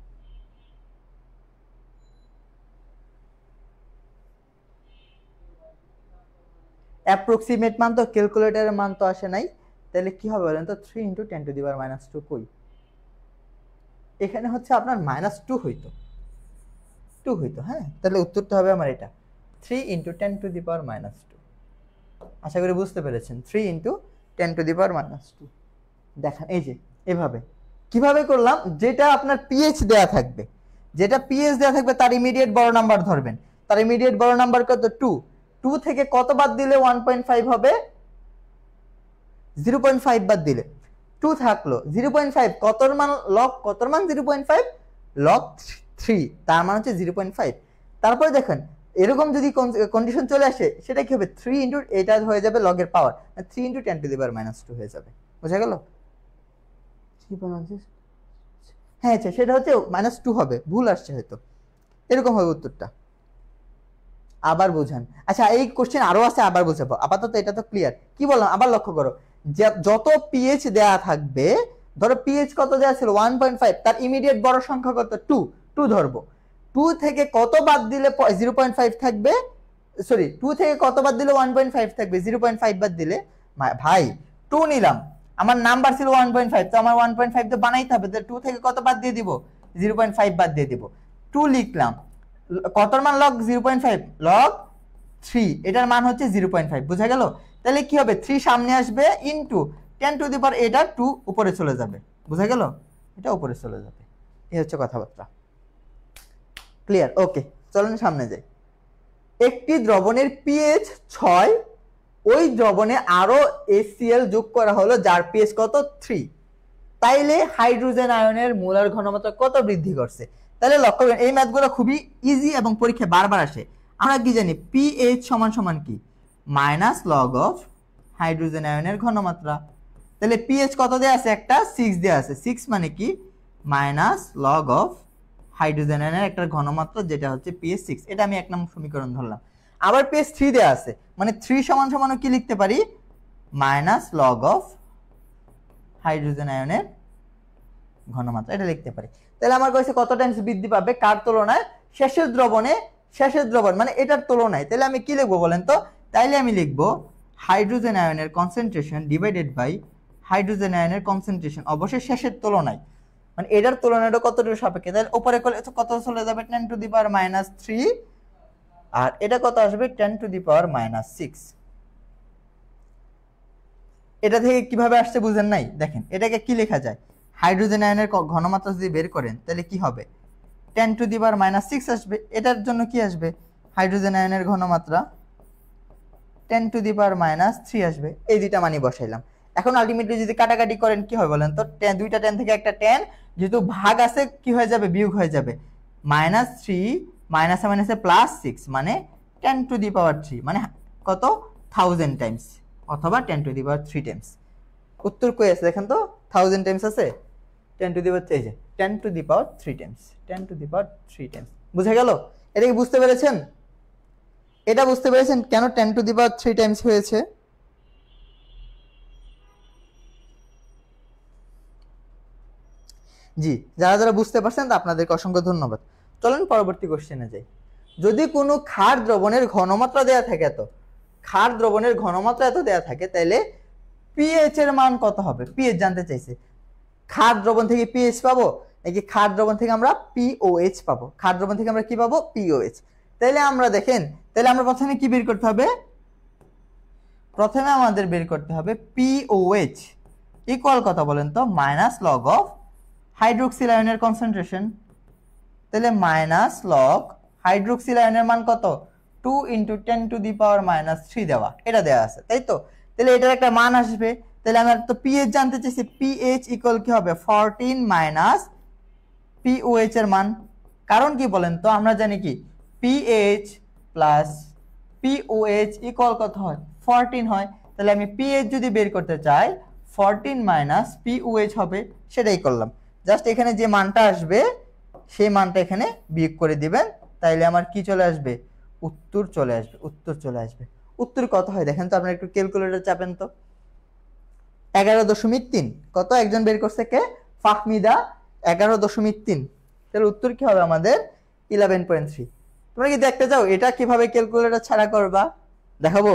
অ্যাপ্রক্সিমেট মান তো ক্যালকুলেটরের মান তো আসে নাই। তাহলে কি হবে বলেন তো? 3 into 10 to the power minus 2 কই? এখানে হচ্ছে আপনার মাইনাস 2 হইতো, 2 হইতো। হ্যাঁ, তাহলে উত্তরটা হবে আমার এটা, 3 into 10 to the power minus 2। আশা করি বুঝতে পেরেছেন। 3 into 10 to the power minus 2। দেখেন এই যে এভাবে কিভাবে করলাম, যেটা আপনার পিএইচ দেয়া থাকবে, যেটা পিএইচ দেয়া থাকবে তার ইমিডিয়েট বড় নাম্বার ধরবেন। তার ইমিডিয়েট বড় নাম্বার কত? 2। 2 থেকে কত বাদ দিলে 1.5 হবে? 0.5 বাদ দিলে 2 থাকলো। 0.5 কতর মান? লগ কতর মান? 0.5 লগ 3, তার মান হচ্ছে 0.5। তারপরে দেখেন এরকম যদি কন্ডিশন চলে আসে, সেটা কি হবে? 3 ইনটু এটা হয়ে যাবে লগের পাওয়ার, 3 into 10 to the power minus 2 হয়ে যাবে। বুঝা গেল? হ্যাঁ, আচ্ছা, সেটা হচ্ছে মাইনাস 2 হবে, ভুল আসছে হয়তো, এরকম হবে উত্তরটা। আবার বুঝান। আচ্ছা, এই কোশ্চেন আরো আছে, আবার বুঝাবো। আপাতত এটা তো ক্লিয়ার। কি বললাম আবার লক্ষ্য করো, যে যত পিএইচ দেয়া থাকবে, ধরো পিএইচ কত দেয়া ছিল? 1.5, তার ইমিডিয়েট বড় সংখ্যা কত? 2 ধরবো। 2 থেকে কত বাদ দিলে 0.5 থাকবে? সরি, 2 থেকে কত বাদ দিলে 1.5 থাকবে? 0.5 বাদ দিলে। ভাই 2 নিলাম, আমার নাম্বার ছিল 1.5, তো আমার 1.5 তো বানাইতে হবে। 2 থেকে কত বাদ দিয়ে দিব? 0.5 বাদ দিয়ে দিব। 2 লিখলাম, কতর মান? লগ 0.5, লগ 3, এটার মান হচ্ছে 0.5। বুঝা গেল? তাহলে কি হবে? 3 সামনে আসবে ইনটু 10 টু দি পাওয়ার, এটা 2 উপরে চলে যাবে। বুঝা গেল? এটা উপরে চলে যাবে। এই হচ্ছে কথাবার্তা। ক্লিয়ার? ওকে, চলেন সামনে যাই। একটি দ্রবণের পিএইচ 6, ওই দ্রবণে আরো HCl যোগ করা হলো, যার পিএইচ কত? 3। তাইলে হাইড্রোজেন আয়নের মোলার ঘনমাত্রা কত বৃদ্ধি করছে? তাহলে লক্ষ্য করেন, এই ম্যাথগুলো খুবই ইজি এবং পরীক্ষায় বারবার আসে। আমরা কি জানি? পিএইচ সমান সমান কি? মাইনাস লগ অফ হাইড্রোজেন আয়নের ঘনমাত্রা। তাহলে পিএইচ কত দেয়া আছে? একটা 6 দেয়া আছে। 6 মানে কি? মাইনাস লগ অফ হাইড্রোজেন আয়নের একটা ঘনমাত্রা, যেটা হচ্ছে পিএইচ 6। এটা আমি 1 নম্বর সমীকরণ ধরলাম। আবার পিএইচ 3 দেয়া আছে, মানে 3 সমান সমান কি লিখতে পারি? মাইনাস লগ অফ হাইড্রোজেন আয়নের ঘনমাত্রা, এটা লিখতে পারি। তাহলে আমার কাছে কত টাইমস বৃদ্ধি পাবে? কার তুলনায়? শেষের দ্রবণে। শেষের দ্রবণ মানে এটার তুলনায়। তাহলে আমি কি লিখবো বলেন তো? তাইলে আমি লিখবো হাইড্রোজেন আয়নের কনসেন্ট্রেশন ডিভাইডেড বাই হাইড্রোজেন আয়নের কনসেন্ট্রেশন, অবশ্যই শেষের তুলনায়, মানে এটার তুলনাটা কতটুকু সাপেক্ষে। তাহলে উপরে কত চলে যাবে? 10 টু দি পাওয়ার মাইনাস 3, আর এটা কত আসবে? 10 টু দি পাওয়ার মাইনাস 6। এটা থেকে কিভাবে আসছে বুঝেন নাই? দেখেন এটাকে কি লেখা যায়? হাইড্রোজেন আয়নের ঘনমাত্রা যদি বের করেন, তাহলে কি হবে? 10 টু দি পাওয়ার মাইনাস 6 আসবে। এটার জন্য কি আসবে? হাইড্রোজেন আয়নের ঘনমাত্রা 10 টু দি পাওয়ার মাইনাস 3 আসবে। এই দুইটা মানি বসাইলাম। এখন আলটিমেটলি যদি কাটাকাটি করেন কি হয় বলেন তো? 10, দুইটা 10 থেকে একটা 10, যেহেতু ভাগ আছে কি হয়ে যাবে? বিয়োগ হয়ে যাবে। মাইনাস 3 মাইনাসে মাইনাসে প্লাস 6, মানে 10 টু দি পাওয়ার 3, মানে কত? 1000 টাইমস, অথবা 10 টু দি পাওয়ার 3 টাইমস। উত্তর কই আছে দেখেন তো? 1000 টাইমস আছে? 10 টু দি পাওয়ার এই যে 10 to the power 3 Times 10 to the power 3 Times বুঝে গেল? এটা কি বুঝতে পেরেছেন? এটা বুঝতে পেরেছেন কেন 10 টু দি পাওয়ার 3 টাইমস হয়েছে? জি, যারা যারা বুঝতে পারছেন আপনাদেরকে অসংখ্য ধন্যবাদ। চলেন পরবর্তী কোশ্চেনে যাই। যদি কোনো ক্ষার দ্রবণের ঘনমাত্রা দেয়া থাকে, তো ক্ষার দ্রবণের ঘনমাত্রা এত দেয়া থাকে, তাহলে পিএইচ এর মান কত হবে? পিএইচ জানতে চাইছে। ক্ষার দ্রবণ থেকে পিএইচ পাবো নাকি ক্ষার দ্রবণ থেকে আমরা পিওএইচ পাবো? ক্ষার দ্রবণ থেকে আমরা কি পাবো? পিওএইচ। তাহলে আমরা দেখেন, তাহলে আমরা প্রথমে কি বের করতে হবে? প্রথমে আমাদের বের করতে হবে পিওএইচ ইকুয়াল কত বলেন তো? মাইনাস লগ অফ হাইড্রোক্সিল আয়নের কনসেন্ট্রেশন। তাহলে মাইনাস লগ হাইড্রোক্সিল আয়নের মান কত? 2 × 10 টু দি পাওয়ার -3 দেওয়া, এটা দেওয়া আছে, তাই তো? তাহলে এটার একটা মান আসবে। তাহলে আমরা তো পিএইচ জানতে চাইছি, পিএইচ ইকুয়াল কি হবে? 14 মাইনাস পিওএইচ এর মান। কারণ কি বলেন তো? আমরা জানি কি পিএইচ প্লাস পিওএইচ ইকুয়াল কত হয়? 14 হয়। তাহলে আমি পিএইচ যদি বের করতে চাই 14 মাইনাস পিওএইচ হবে, সেটাই করলাম। জাস্ট এখানে যে মানটা আসবে সেই মানটা এখানে বিয়োগ করে দিবেন, তাইলে আমার কি চলে আসবে? উত্তর চলে আসবে। উত্তর চলে আসবে। উত্তর কত হয় দেখেন তো, আপনারা একটু ক্যালকুলেটর চাপেন তো। 11.3 কত একজন বের করছে? কে? ফাহমিদা। 11.3। তাহলে উত্তর কি হবে আমাদের? 11.3। তোমরা কি দেখতে চাও এটা কিভাবে ক্যালকুলেটর ছাড়া করবা? দেখাবো?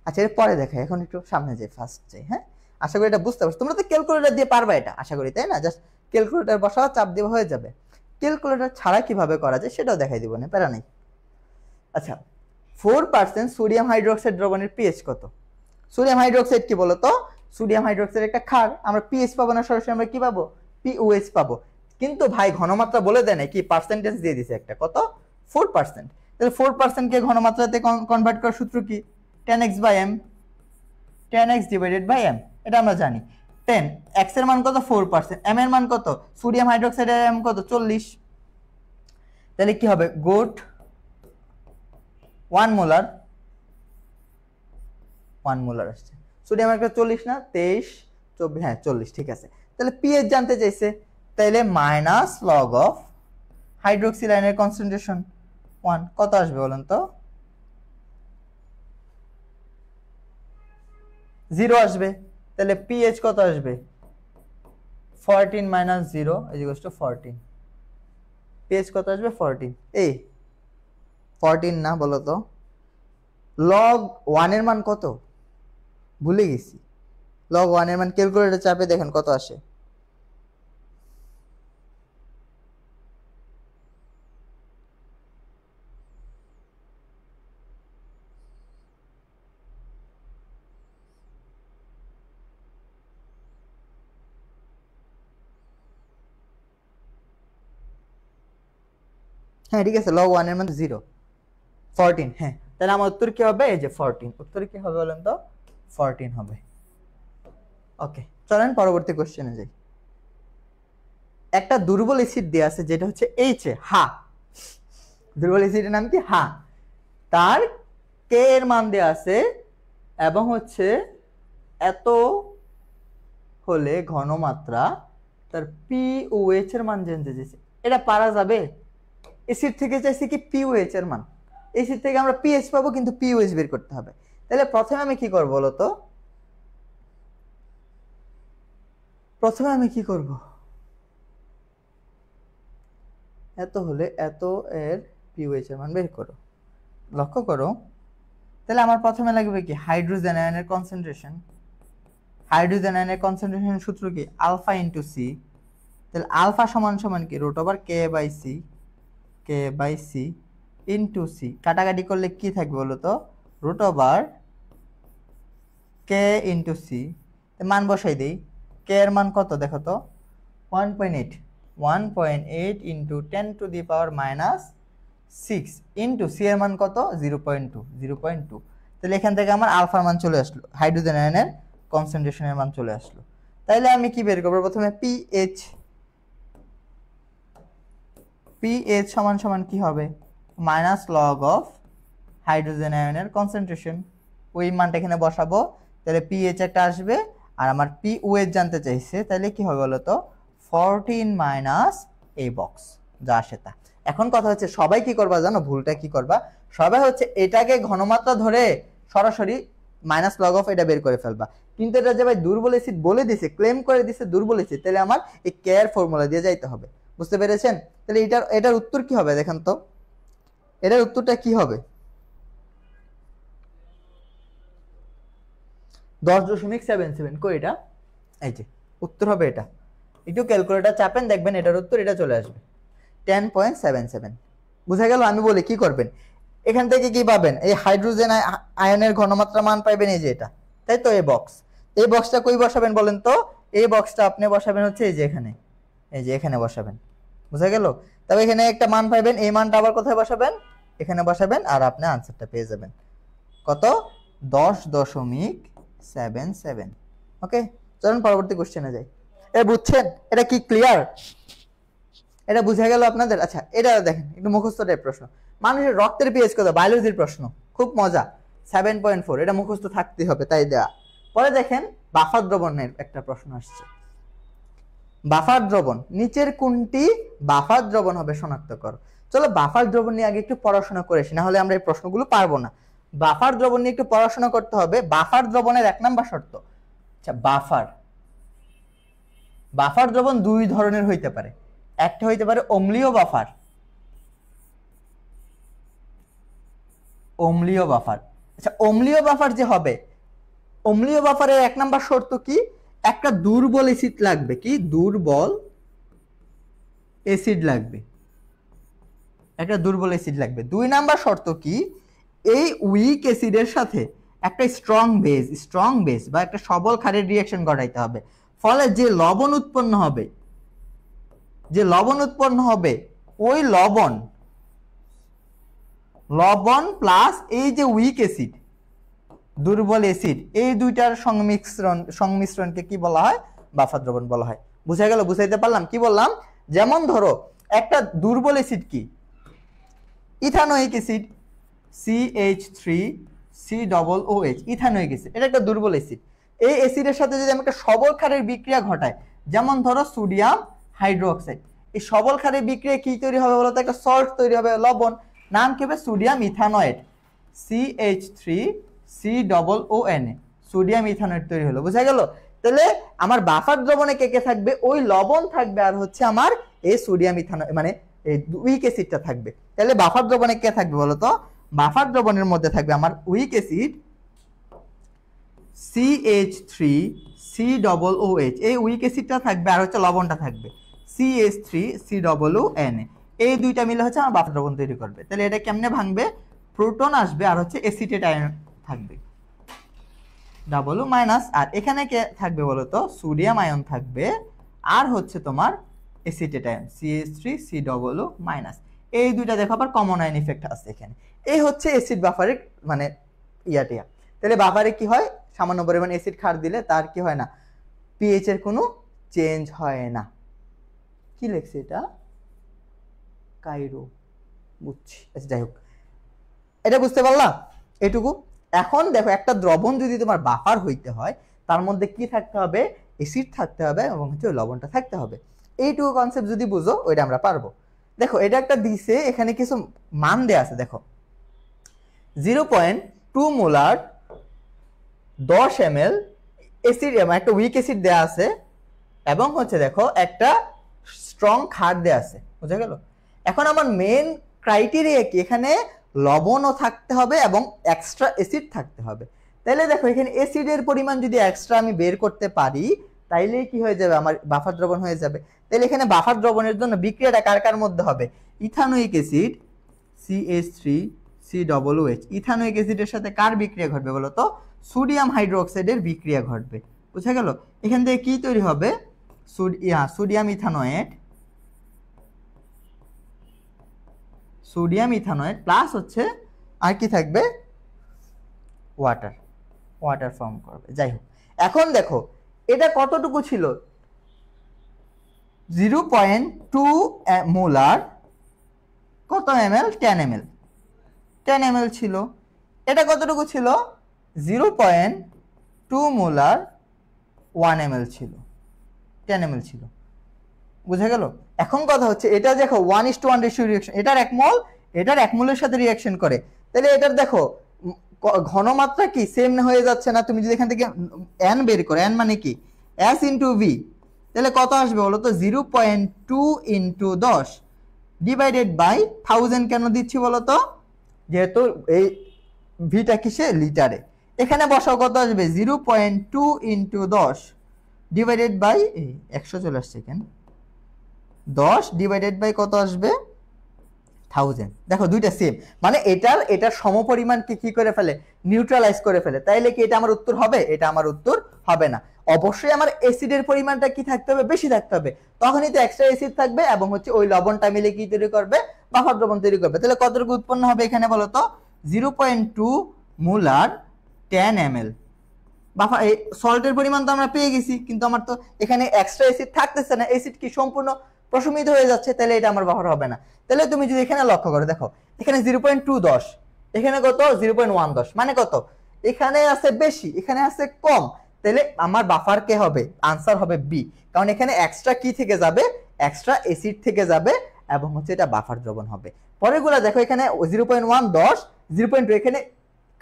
আচ্ছা এর পরে দেখাই, এখন একটু সামনে যাই, ফার্স্ট যাই। হ্যাঁ, আশা করি এটা বুঝতে পারছো। তোমরা তো ক্যালকুলেটর দিয়ে পারবা এটা, আশা করি, তাই না? জাস্ট ক্যালকুলেটর বসাও, চাপ দেওয়া হয়ে যাবে। ক্যালকুলেটর ছাড়া কিভাবে করা যায় সেটাও দেখাই দিব, না প্যারা নেই। আচ্ছা, 4% সোডিয়াম হাইড্রোক্সাইড দ্রবণের পিএইচ কত? সোডিয়াম হাইড্রোক্সাইড কি বলতো? সোডিয়াম হাইড্রোক্সাইড একটা ক্ষার, আমরা পিএইচ পাবো না, সরাসরি আমরা কি পাবো? পিওএইচ পাবো। কিন্তু ভাই ঘনমাত্রা বলে দেয় না, কি পার্সেন্টেজ দিয়ে দিছে একটা, কত? 4%। তাহলে 4% কে ঘনমাত্রাতে কনভার্ট করার সূত্র কি? 10x/m, 10x/m, এটা আমরা জানি। 10 x এর মান কত? 4%, m এর মান কত? সোডিয়াম হাইড্রোক্সাইডের m কত? 40। তাহলে কি হবে? গুড 1 মোলার, 1 মোলার আসছে। সোডিয়াম একটা 40 না? 23, 24, হ্যাঁ 40, ঠিক আছে। তাহলে পিএইচ জানতে চাইছে, তাহলে মাইনাস লগ অফ হাইড্রোক্সিল আয়নের কনসেন্ট্রেশন 1 কত আসবে বলেন তো? 0 আসবে। তাহলে পিএইচ কত আসবে? 14 মাইনাস 0 ইকুয়ালস টু 14। পিএইচ কত আসবে? 14। এই 14 না, বলো তো লগ 1 এর মান কত? ভুলে গেছি। লগ 1 এর মান ক্যালকুলেটর চাপে দেখেন কত আসে। হ্যাঁ ঠিক আছে, লগ 1 এর মান 0, 14। হ্যাঁ, তাহলে আমার উত্তর কি হবে? এই যে 14। উত্তর কি হবে বলেন তো? 14 হবে। ওকে, চলেন পরবর্তী কোশ্চেনে যাই। একটা দুর্বল অ্যাসিড দেয়া আছে যেটা হচ্ছে এইচ এ, হা। দুর্বল অ্যাসিডের নাম কি? হা। তার কে এর মান দেয়া আছে এবং হচ্ছে এত হলে ঘনমাত্রা, তার পিওএইচ এর মান জানতে চাইছে। এটা পারা যাবে? অ্যাসিড থেকে চাইছে কি পিওএইচ এর মান। অ্যাসিড থেকে আমরা পিএইচ পাবো, কিন্তু পিওএইচ বের করতে হবে। তাহলে প্রথমে আমি কি করব বলো তো? প্রথমে আমি কি করব? এত হলে এত এর পিওএইচ এর মান বের করো। লক্ষ্য করো, তাহলে আমার প্রথমে লাগবে কি? হাইড্রোজেন আয়নের কনসেন্ট্রেশন। হাইড্রোজেন আয়নের কনসেন্ট্রেশন সূত্র কি? Alpha into C. তাহলে আলফা সমান সমান কি? √K/C, K/C into C. কাটাকাটি করলে কি থাকবে বলো তো? √K into C. মান বসাই দেই। কে এর মান কত দেখো তো? 1.8। 1.8 into 10 to the power -6 into C এর মান কত? 0.2। 0.2। তাহলে এখান থেকে আমার আলফার মান চলে আসলো, হাইড্রোজেন আয়নের কনসেন্ট্রেশনের মান চলে আসলো। তাইলে আমি কি বের করবো? প্রথমে পিএইচ। পিএইচ সমান সমান কি হবে? মাইনাস লগ অফ হাইড্রোজেন আয়নের কনসেন্ট্রেশন। ওই মানটা এখানে বসাবো, তাহলে পিএইচ একটা আসবে, আর আমার পিওএইচ জানতে চাইছে, তাহলে কি হবে বলো তো? 14 মাইনাস এই বক্স যা আসে তা। এখন কথা হচ্ছে সবাই কি করবা জানো, ভুলটা কি করবা, সবাই হচ্ছে এটাকে ঘনমাত্রা ধরে সরাসরি মাইনাস লগ অফ এটা বের করে ফেলবা, কিন্তু এটা যে ভাই দুর্বল অ্যাসিড বলে দিছে, ক্লেম করে দিছে দুর্বল অ্যাসিড, তাহলে আমার এই কেয়ার ফর্মুলা দিয়ে যাইতে হবে। বুঝতে পেরেছেন? তাহলে এটার উত্তর কি হবে দেখেন তো, এটার উত্তরটা কি হবে? 10.77 কই এটা, এই যে উত্তর হবে এটা। একটু ক্যালকুলেটর চাপেন, দেখবেন এটার উত্তর এটা চলে আসবে 10.77। বুঝা গেল? আমি বলি কি করবেন, এখান থেকে কি পাবেন, এই হাইড্রোজেন আয়নের ঘনমাত্রা মান পাইবেন এই যে এটা, তাই তো? এই বক্সটা কই বসাবেন বলেন তো? এই বক্সটা আপনি বসাবেন হচ্ছে এই যে এখানে, এই যে এখানে বসাবেন। বুঝা গেল? তবে এখানে একটা মান পাইবেন, এই মানটা আবার কোথায় বসাবেন? এখানে বসাবেন, আর আপনি আনসারটা পেয়ে যাবেন কত, 10.77। ওকে, চলুন পরবর্তী কোশ্চেনে যাই। এটা বুঝছেন? এটা কি ক্লিয়ার? এটা বুঝা গেল আপনাদের? আচ্ছা, এটা দেখেন একটু মুখস্থ টাইপ প্রশ্ন। মানুষের রক্তের পিএইচ কত, বায়োলজির প্রশ্ন, খুব মজা। 7.4, এটা মুখস্থ থাকতে হবে, তাই দেয়া। পরে দেখেন বাফার দ্রবণের একটা প্রশ্ন আসছে। বাফার দ্রবণ, নিচের কোনটি বাফার দ্রবণ হবে শনাক্ত করো। চলো বাফার দ্রবণ নিয়ে আগে একটু পড়াশোনা করেছি, না হলে আমরা এই প্রশ্নগুলো পারবো না। বাফার দ্রবণ নিয়ে একটু পড়াশোনা করতে হবে। বাফার দ্রবণের 1 নাম্বার শর্ত, আচ্ছা বাফার দ্রবণ দুই ধরনের হইতে পারে। একটা হইতে পারে অম্লীয় বাফার, আচ্ছা অম্লীয় বাফার যে হবে, অম্লীয় বাফারের 1 নাম্বার শর্ত কি, একটা দুর্বল অ্যাসিড লাগবে। কি দুর্বল অ্যাসিড লাগবে, একটা দুর্বল অ্যাসিড লাগবে। 2 নাম্বার শর্ত কি, এই উইক অ্যাসিডের সাথে একটা স্ট্রং বেস বা একটা সবল ক্ষারের রিঅ্যাকশন ঘটাইতে হবে। ফলে যে লবণ উৎপন্ন হবে ওই লবণ প্লাস এই যে উইক অ্যাসিড, দুর্বল অ্যাসিড, এই দুইটার সংমিশ্রণকে কি বলা হয়? বাফার দ্রবণ বলা হয়। বুঝা গেল? বুঝাইতে পারলাম? কি বললাম, যেমন ধরো একটা দুর্বল অ্যাসিড কি, ethanoic acid CH3COOH, ethanoic acid, এটা একটা দুর্বল অ্যাসিড। এই অ্যাসিডের সাথে যদি আমি একটা সবল ক্ষারের বিক্রিয়া ঘটাই, যেমন ধরো সোডিয়াম হাইড্রোক্সাইড, এই সবল ক্ষারের বিক্রিয়া কি তৈরি হবে বলতো? একটা সল্ট তৈরি হবে, লবণ, নাম কি হবে? সোডিয়াম ইথানয়েড, CH3COON, সোডিয়াম ইথানয়েড তৈরি হলো। বুঝা গেল? তাহলে আমার বাফার দ্রবণে কে কে থাকবে? ওই লবণ থাকবে, আর হচ্ছে আমার এই সোডিয়াম ইথানয়েড মানে এই উইক অ্যাসিডটা থাকবে। তাহলে বাফার দ্রবণে কে থাকবে বলতো? বাফার দ্রবণের মধ্যে থাকবে আমার উইক অ্যাসিড CH3COOH, এই উইক অ্যাসিডটা থাকবে, আর হচ্ছে লবণটা থাকবে CH3COON। এই দুইটা মিলে হচ্ছে আমার বাফার দ্রবণ তৈরি করবে। তাহলে এটা কেমনে ভাঙবে? প্রোটন আসবে, আর হচ্ছে এসিটেট আয়ন থাকবে ডাবল মাইনাস, আর এখানে কে থাকবে বলতো? সোডিয়াম আয়ন থাকবে, আর হচ্ছে তোমার এসিটেট আয়ন CH3COO মাইনাস। এই দুইটা দেখো আবার কমন আয়ন ইফেক্ট আছে এখানে। এই হচ্ছে অ্যাসিড বাফারের মানে ইয়াটিয়া। তাহলে বাফারে কি হয়? সামান্য পরিমাণ অ্যাসিড ক্ষার দিলে তার কি হয় না, পিএইচ এর কোনো চেঞ্জ হয় না। কি লেখছে এটা? কাইরো, বুঝছি। আচ্ছা যাই হোক, এটা বুঝতে পারলাম এটুকু। এখন দেখো একটা দ্রবণ যদি তোমার বাফার হইতে হয়, তার মধ্যে কি থাকতে হবে? অ্যাসিড থাকতে হবে, এবং হচ্ছে লবণটা থাকতে হবে। এইটুকু কনসেপ্ট যদি বুঝো, ওইটা আমরা পারবো। দেখো এটা একটা দিছে, এখানে কিছু মান দেয়া আছে। দেখো 0.2 মোলার 10 ml অ্যাসিড, একটা উইক অ্যাসিড দেয়া আছে, এবং হচ্ছে দেখো একটা স্ট্রং ক্ষার দেয়া আছে। বুঝা গেল? এখন আমার মেন ক্রাইটেরিয়া কি, এখানে লবণও থাকতে হবে এবং এক্সট্রা অ্যাসিড থাকতে হবে। তাইলে দেখো এখানে অ্যাসিডের পরিমাণ যদি এক্সট্রা আমি বের করতে পারি, তাইলে কি হয়ে যাবে? আমার বাফার দ্রবণ হয়ে যাবে। তাহলে এখানে বাফার দ্রবণের জন্য বিক্রিয়াটা কার কার মধ্যে হবে? ইথানোয়িক অ্যাসিড CH3COOH, ইথানোয়িক অ্যাসিডের সাথে কার বিক্রিয়া ঘটবে বলতো? সোডিয়াম হাইড্রোক্সাইডের বিক্রিয়া ঘটবে। বুঝা গেল? এখান থেকে কি তৈরি হবে? সোডিয়াম ইথানয়েড প্লাস হচ্ছে আর কি থাকবে? ওয়াটার ফর্ম করবে। যাই হোক, এখন দেখো এটা কতটুকু ছিল? 0.2 মোলার কত ml? 10 ml ছিল। এটা কতটুকু ছিল? 0.2 মোলার 1 ml ছিল, 10 ml ছিল। বুঝা গেল? এখন কথা হচ্ছে এটা দেখো 1:1 রেশিও রিঅ্যাকশন, এটার 1 মোল এটার 1 মোলের সাথে রিঅ্যাকশন করে, তাহলে এটার দেখো ঘনমাত্রা কি সেম হয়ে যাচ্ছে না? তুমি যদি এখান থেকে n বের করো, n মানে কি s ইনটু v, তাহলে কত আসবে বলো তো? 0.2 ইনটু 10 ডিভাইডেড বাই 1000 কেন দিচ্ছি বলো তো? যেহেতু এই ভিটা কিসে? লিটারে। এখানে বসাও, কত আসবে? 0.2 ইনটু 10 ডিভাইডেড বাই 100 চলে আসছে কেন, 10 ডিভাইডেড বাই কত আসবে? 1000। দেখো দুইটা সেম, মানে এটার সমপরিমাণকে কি করে ফেলে? নিউট্রালাইজ করে ফেলে। তাইলে কি এটা আমার উত্তর হবে? এটা আমার উত্তর হবে না। অবশ্যই আমার অ্যাসিডের পরিমাণটা কি থাকতে হবে? বেশি থাকতে হবে, তখনই তো এক্সট্রা অ্যাসিড থাকবে এবং হচ্ছে ওই লবণটা মিলে কি তৈরি করবে? বাফার দ্রবণ তৈরি করবে। তাহলে কতটুকু উৎপন্ন হবে এখানে বলো তো? 0.2 মোলার 10 ml বাফার। এই সল্টের পরিমাণ তো আমরা পেয়ে গেছি, কিন্তু আমার তো এখানে এক্সট্রা অ্যাসিড থাকতেছে না, অ্যাসিড কি সম্পূর্ণ প্রশমিত হয়ে যাচ্ছে, তাহলে এটা আমার বাফার হবে না। তাহলে তুমি যদি এখানে লক্ষ্য করো, দেখো এখানে 0.210, এখানে কত? 0.110, মানে কত? এখানে আছে বেশি, এখানে আছে কম, তাহলে আমার বাফার কে হবে? আনসার হবে বি, কারণ এখানে এক্সট্রা কি থেকে যাবে? এক্সট্রা অ্যাসিড থেকে যাবে এবং হচ্ছে এটা বাফার দ্রবণ হবে। পরেরগুলো দেখো, এখানে 0.110, 0.2 এখানে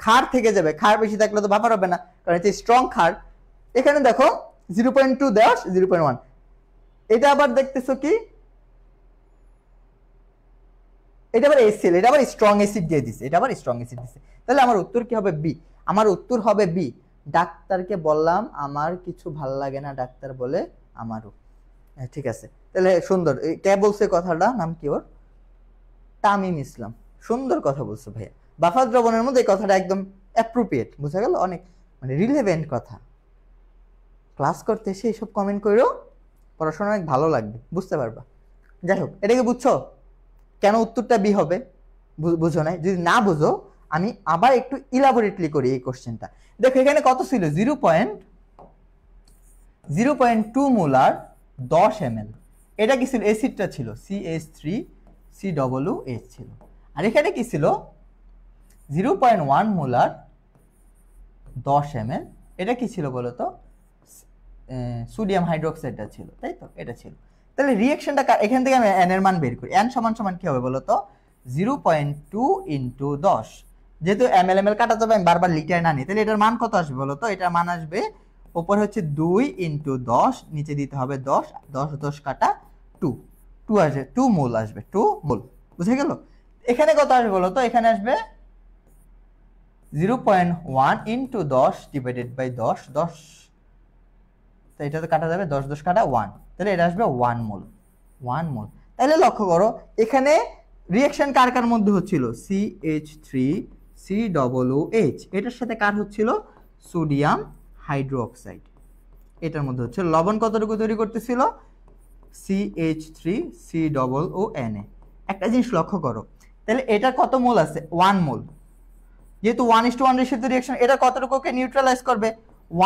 ক্ষার থেকে যাবে, ক্ষার বেশি থাকলে তো বাফার হবে না, কারণ এটা স্ট্রং ক্ষার। এখানে দেখো 0.210, 0.1, এটা আবার দেখতেছো কি? এটা আবার এসিএল, এটা আবার স্ট্রং অ্যাসিড দিয়ে দিছে, এটা আবার স্ট্রং অ্যাসিড দিছে। তাহলে আমার উত্তর কি হবে? বি। আমার উত্তর হবে বি। ডাক্তারকে বললাম আমার কিছু ভাল লাগে না, ডাক্তার বলে আমারও। ঠিক আছে, তাহলে সুন্দর। কে বলছে কথাটা? নাম কি ওর? তামিম ইসলাম। সুন্দর কথা বলছো ভাইয়া। বাফার দ্রবণের মধ্যে এই কথাটা একদম অ্যাপ্রোপ্রিয়েট, বুঝা গেল? অনেক মানে রিলেভেন্ট কথা। ক্লাস করতে এসে এইসব কমেন্ট করো, পড়াশোনা অনেক ভালো লাগবে, বুঝতে পারবা। যাই হোক, এটাকে বুঝছো কেন উত্তরটা বি হবে? বুঝো নাই? যদি না বুঝো আমি আবার একটু ইলাবোরেটলি করি এই কোশ্চেনটা। দেখো এখানে কত ছিল? 0.2 মোলার 10 ml। এটা কি ছিল? অ্যাসিডটা ছিল CH3COOH ছিল। আর এখানে কি ছিল? 0.1 মোলার 10 ml। এটা কি ছিল বলো তো? সোডিয়াম হাইড্রোক্সাইডটা ছিল, তাই তো? এটা ছিল। তাহলে রিঅ্যাকশনটা এখান থেকে আমি n এর মান বের করি। n সমান সমান কি হবে বলো তো? 0.2 ইনটু 10, যেহেতু ml ml কাটা যাবে, আমি বারবার লিটার না নিই, তাহলে এটার মান কত আসবে বলো তো? এটার মান আসবে উপরে হচ্ছে 2 ইনটু 10, নিচে দিতে হবে 10, 10 10 কাটা 2 আসবে, 2 মোল আসবে, 2 মোল। বুঝে গেল? এখানে কত আসবে বলো তো? এখানে আসবে 0.1 ইনটু 10 ডিভাইডেড বাই 10, 10 তো এটা তো কাটা যাবে, 10 10 কাটা 1, তাহলে এটা আসবে 1 মোল, 1 মোল। তাহলে লক্ষ্য করো এখানে রিঅ্যাকশন কার কার মধ্যে হচ্ছিল? CH3COOH, এটার সাথে কার হচ্ছিল? Sodium hydroxide. এটার মধ্যে হচ্ছে লবণ কতটুকু তৈরি করতেছিল? CH3COONA। একটা জিনিস লক্ষ্য করো, তাহলে এটা কত মোল আছে? 1 মোল। যেহেতু 1:1 রেশিওতে রিঅ্যাকশন, এটা কতটুকুকে নিউট্রালাইজ করবে?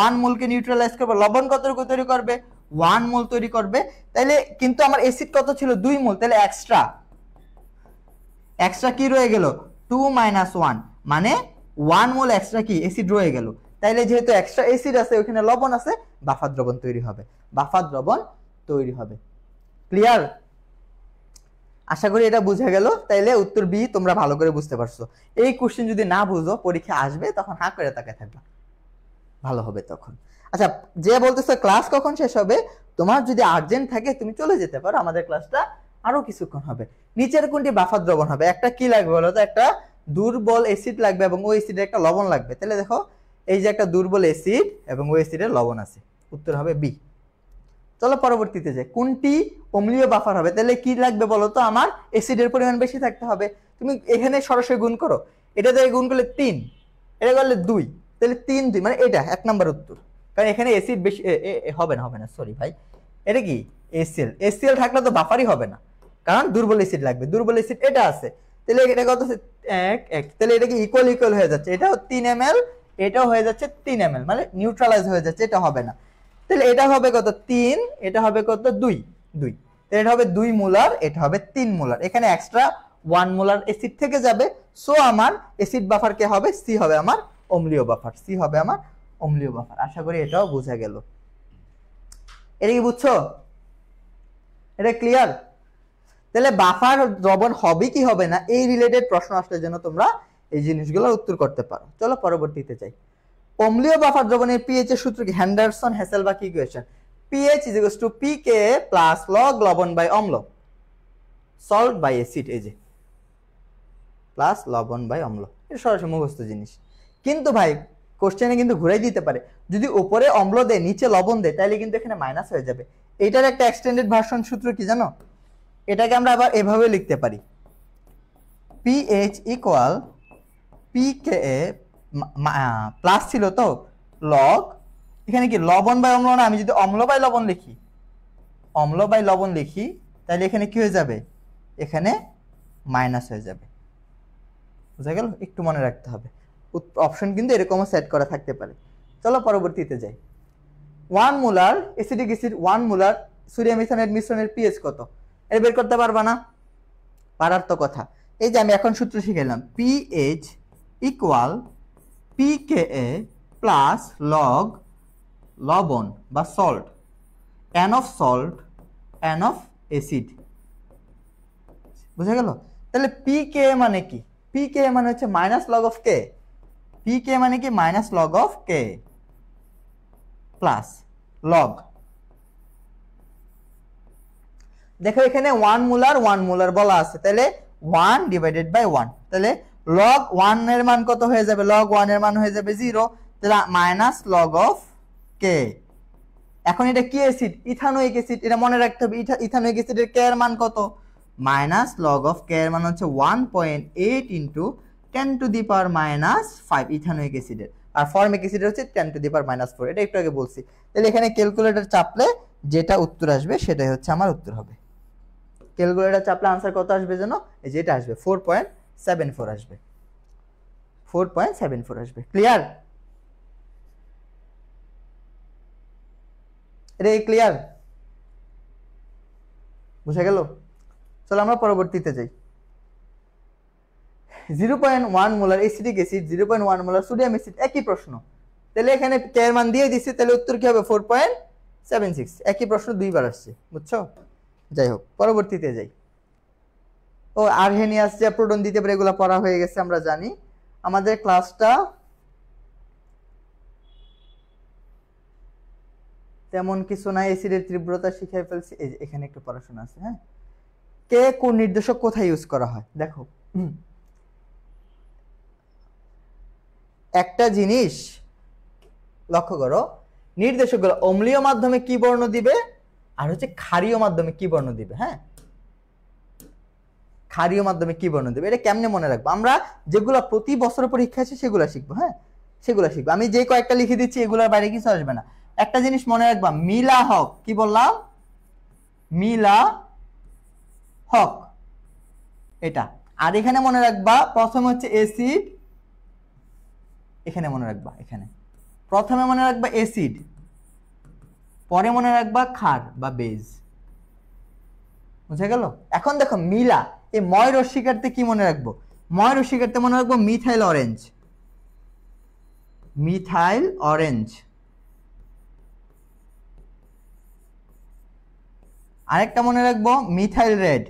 1 মোলকে নিউট্রালাইজ করবে। লবণ কতটুকু তৈরি করবে? 1 মোল তৈরি করবে। তাহলে কিন্তু আমার অ্যাসিড কত ছিল? 2 মোল। তাহলে এক্সট্রা কি রয়ে গেল? 2 - 1, মানে 1 মোল এক্সট্রা কি অ্যাসিড রয়ে গেল। তাইলে যেহেতু এক্সট্রা অ্যাসিড আছে, ওখানে লবণ আছে, বাফার দ্রবণ তৈরি হবে, বাফার দ্রবণ তৈরি হবে। ক্লিয়ার? আশা করি এটা বুঝা গেল। তাইলে উত্তর বি তোমরা ভালো করে বুঝতে পারছো। এই কোশ্চেন যদি না বুঝো, পরীক্ষা আসবে তখন হাঁ করে তাকায় থাকবা, ভালো হবে তখন। আচ্ছা, যে বলতেছো ক্লাস কখন শেষ হবে, তোমার যদি আর্জেন্ট থাকে তুমি চলে যেতে পারো, আমাদের ক্লাসটা আরো কিছুক্ষণ হবে। নিচের কোনটি বাফার দ্রবণ হবে? একটা কি লাগবে বলো তো? একটা দুর্বল অ্যাসিড লাগবে এবং ওই অ্যাসিডের একটা লবণ লাগবে। তাহলে দেখো এই যে একটা দুর্বল অ্যাসিড এবং ওই অ্যাসিডের লবণ আছে, উত্তর হবে বি। চলো পরবর্তীতে যাই। কোনটি অম্লীয় বাফার হবে? তাহলে কি লাগবে বলো তো? আমার অ্যাসিডের পরিমাণ বেশি থাকতে হবে। তুমি এখানে সরাসরি গুণ করো, এটা দিয়ে গুণ করলে 3, এটা করলে 2, তাহলে 3 2, মানে এটা 1 নাম্বার উত্তর। কারণ এখানে অ্যাসিড বেশি হবে না, সরি ভাই, এটা কি এসিএল থাকলে তো বাফারই হবে না, কারণ দুর্বল অ্যাসিড লাগবে। দুর্বল অ্যাসিড এটা আছে, তাহলে এটা কত? 1 1, তাহলে এটা কি ইকুয়াল হয়ে যাচ্ছে। এটাও 3 ml, এটাও হয়ে যাচ্ছে 3 ml, মানে নিউট্রালাইজ হয়ে যাচ্ছে, এটা হবে না। তাহলে এটা হবে কত? 3, এটা হবে কত? 2 2, তাহলে এটা হবে 2 মোলার, এটা হবে 3 মোলার। এখানে এক্সট্রা 1 মোলার অ্যাসিড থেকে যাবে, সো আমার অ্যাসিড বাফার কে হবে? সি হবে আমার অম্লীয় বাফার, সি হবে আমার অম্লীয় বাফার। আশা করি এটাও বোঝা গেল। এটা কি বুঝছো? এটা ক্লিয়ার? তাহলে বাফার দ্রবণ হবে কি হবে না এই রিলেটেড প্রশ্ন আসলে যেন তোমরা এই জিনিসগুলোর উত্তর করতে পারো। চলো পরবর্তীতে যাই। অম্লীয় বাফার দ্রবণের পিএইচ এর সূত্র কি? Henderson Hasselbalch equation. PH is equals to pK plus log লবণ বাই অম্ল, সল্ট বাই অ্যাসিড, এই যে প্লাস লবণ বাই অম্ল। এটা সরাসরি মুখস্থ জিনিস, কিন্তু ভাই কোশ্চেনে কিন্তু ঘুরাই দিতে পারে। যদি উপরে অম্ল দেয় নিচে লবণ দেয় তাহলে কিন্তু এখানে মাইনাস হয়ে যাবে। এটার একটা এক্সটেন্ডেড ভার্সন সূত্র কি জানো? এটাকে আমরা আবার এভাবে লিখতে পারি, পিএইচ ইকুয়াল পিকে প্লাস ছিল তো লগ, এখানে কি লবণ বাই অম্ল না, আমি যদি অম্ল বাই লবণ লিখি, অম্ল বাই লবণ লিখি তাহলে এখানে কি হয়ে যাবে? এখানে মাইনাস হয়ে যাবে। বুঝা গেল? একটু মনে রাখতে হবে, অপশন কিন্তু এরকমও সেট করা থাকতে পারে। চলো পরবর্তীতে যাই। 1 molar acidic acid 1 molar sodium ইথানয়েড মিশ্রণের পিএইচ কত? এটা বের করতে পারবা না? পারার তো কথা। এই যে আমি এখন সূত্র শিখাইলাম, পিএইচ ইকুয়াল পিকেএ প্লাস লগ লবণ বা salt, N of salt N of acid. বুঝা গেল? তাহলে পিকে মানে কি? পিকে মানে হচ্ছে মাইনাস লগ অফ কে। পিকে মানে কি? Minus log of k plus log. দেখো এখানে 1 মোলার বলা আছে, তাহলে 1 ডিভাইডেড বাই 1, তাহলে লগ 1 এর মান কত হয়ে যাবে? লগ 1 এর মান হয়ে যাবে 0, তাহলে মাইনাস লগ অফ কে। এখন এটা কি অ্যাসিড? ইথানোয়িক অ্যাসিড, এটা মনে রাখতে হবে। ইথানোয়িক অ্যাসিডের কে এর মান কত? মাইনাস লগ অফ কে এর মান হচ্ছে 1.8 into 10 to the power minus 5 ethanoic অ্যাসিডের, আর ফর্মিক অ্যাসিডের হচ্ছে 10 টু দি পাওয়ার মাইনাস 4। এটা একটু আগে বলছি। তাহলে এখানে ক্যালকুলেটর চাপলে যেটা উত্তর আসবে সেটাই হচ্ছে আমার উত্তর হবে। ক্যালকুলেটর চাপলে आंसर কত আসবে জানো? এই যেটা আসবে 4.74 আসবে, 4.74 আসবে। ক্লিয়ার? এটা ক্লিয়ার? বুঝা গেল? চলো আমরা পরবর্তীতে যাই। 0.1 molar acidic acid 0.1 molar sodium acid, একই প্রশ্ন। তাহলে এখানে কে এর মান দিয়ে দিছি, তাহলে উত্তর কি হবে? 4.76। একই প্রশ্ন দুইবার আসছে, বুঝছো? যাই হোক পরবর্তীতে যাই। ও আরহেনিয়াস যে প্রোটন দিতে পারে এগুলো পড়া হয়ে গেছে, আমরা জানি। আমাদের ক্লাসটা তেমন কিছু নাই, অ্যাসিডের তীব্রতা শিখাই ফেলছি। এই যে এখানে একটু পড়াশোনা আছে। হ্যাঁ, কে কোন নির্দেশক কোথায় ইউজ করা হয়? দেখো একটা জিনিস লক্ষ্য করো, নির্দেশকগুলো অম্লীয় মাধ্যমে কি বর্ণ দিবে আর হচ্ছে ক্ষারীয় মাধ্যমে কি বর্ণ দিবে। হ্যাঁ, ক্ষারীয় মাধ্যমে কি বর্ণ দেবে, এটা কেমনে মনে রাখবো? আমরা যেগুলো প্রতি বছর পরীক্ষা আছে সেগুলো শিখবো। হ্যাঁ, সেগুলো শিখবো। আমি যে কয়েকটা লিখে দিচ্ছি এগুলোর বাইরে কিছু আসবে না। একটা জিনিস মনে রাখবা, মিলা হক, কি বললাম? মিলা হক, এটা। আর এখানে মনে রাখবা প্রথমে হচ্ছে অ্যাসিড, এখানে মনে রাখবা, এখানে প্রথমে মনে রাখবা অ্যাসিড, পরে মনে রাখবা ক্ষার বা বেজ। বুঝা গেল? এখন দেখো মিলা, এই ময় রশ্মিকারতে কি মনে রাখবো? ময় রশ্মিকারতে মনে রাখবো মিথাইল অরেঞ্জ, মিথাইল অরেঞ্জ। আরেকটা মনে রাখবো মিথাইল রেড।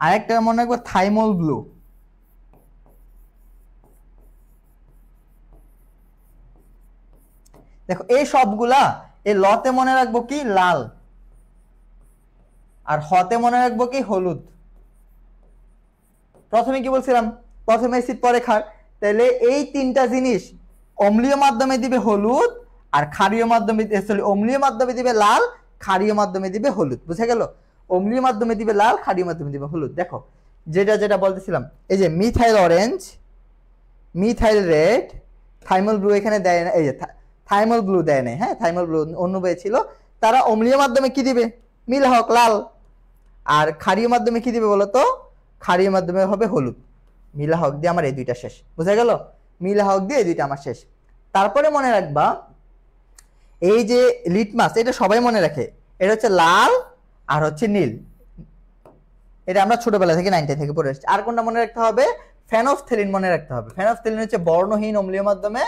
আরেকটা মনে রাখবো থাইমল ব্লু। দেখো এই সবগুলা, এই লতে মনে রাখবো কি? লাল। আর হতে মনে রাখবো কি? হলুদ। প্রথমে কি বলছিলাম? প্রথমে অ্যাসিড পরে ক্ষার, তাহলে এই তিনটা জিনিস অম্লীয় মাধ্যমে দিবে হলুদ, আর ক্ষারীয় মাধ্যমে অম্লীয় মাধ্যমে দিবে লাল, ক্ষারীয় মাধ্যমে দিবে হলুদ। বুঝা গেল? অম্লীয় মাধ্যমে দিবে লাল, ক্ষারীয় মাধ্যমে দিবে হলুদ। দেখো যেটা যেটা বলতেছিলাম, এই যে methyl orange, methyl red, thymol blue এখানে দেয় না, এই যে থাইমল ব্লু দেয় নাই। হ্যাঁ, থাইমল ব্লু অন্য বই ছিল। তারা অম্লীয় মাধ্যমে কি দিবে? মিলা হক, লাল। আর ক্ষারীয় মাধ্যমে কি দিবে বলতো? ক্ষারীয় মাধ্যমে হবে হলুদ। মিলা হক দিয়ে আমার এই দুইটা শেষ। বুঝা গেল? মিলা হক দিয়ে এই দুইটা আমার শেষ। তারপরে মনে রাখবা এই যে লিটমাস, এটা সবাই মনে রাখে, এটা হচ্ছে লাল আর হচ্ছে নীল। এটা আমরা ছোটবেলা থেকে 9 থেকে পড়ে আসছি। আর কোনটা মনে রাখতে হবে? ফেনফথেলিন মনে রাখতে হবে। ফেনফথেলিন হচ্ছে বর্ণহীন অম্লীয় মাধ্যমে,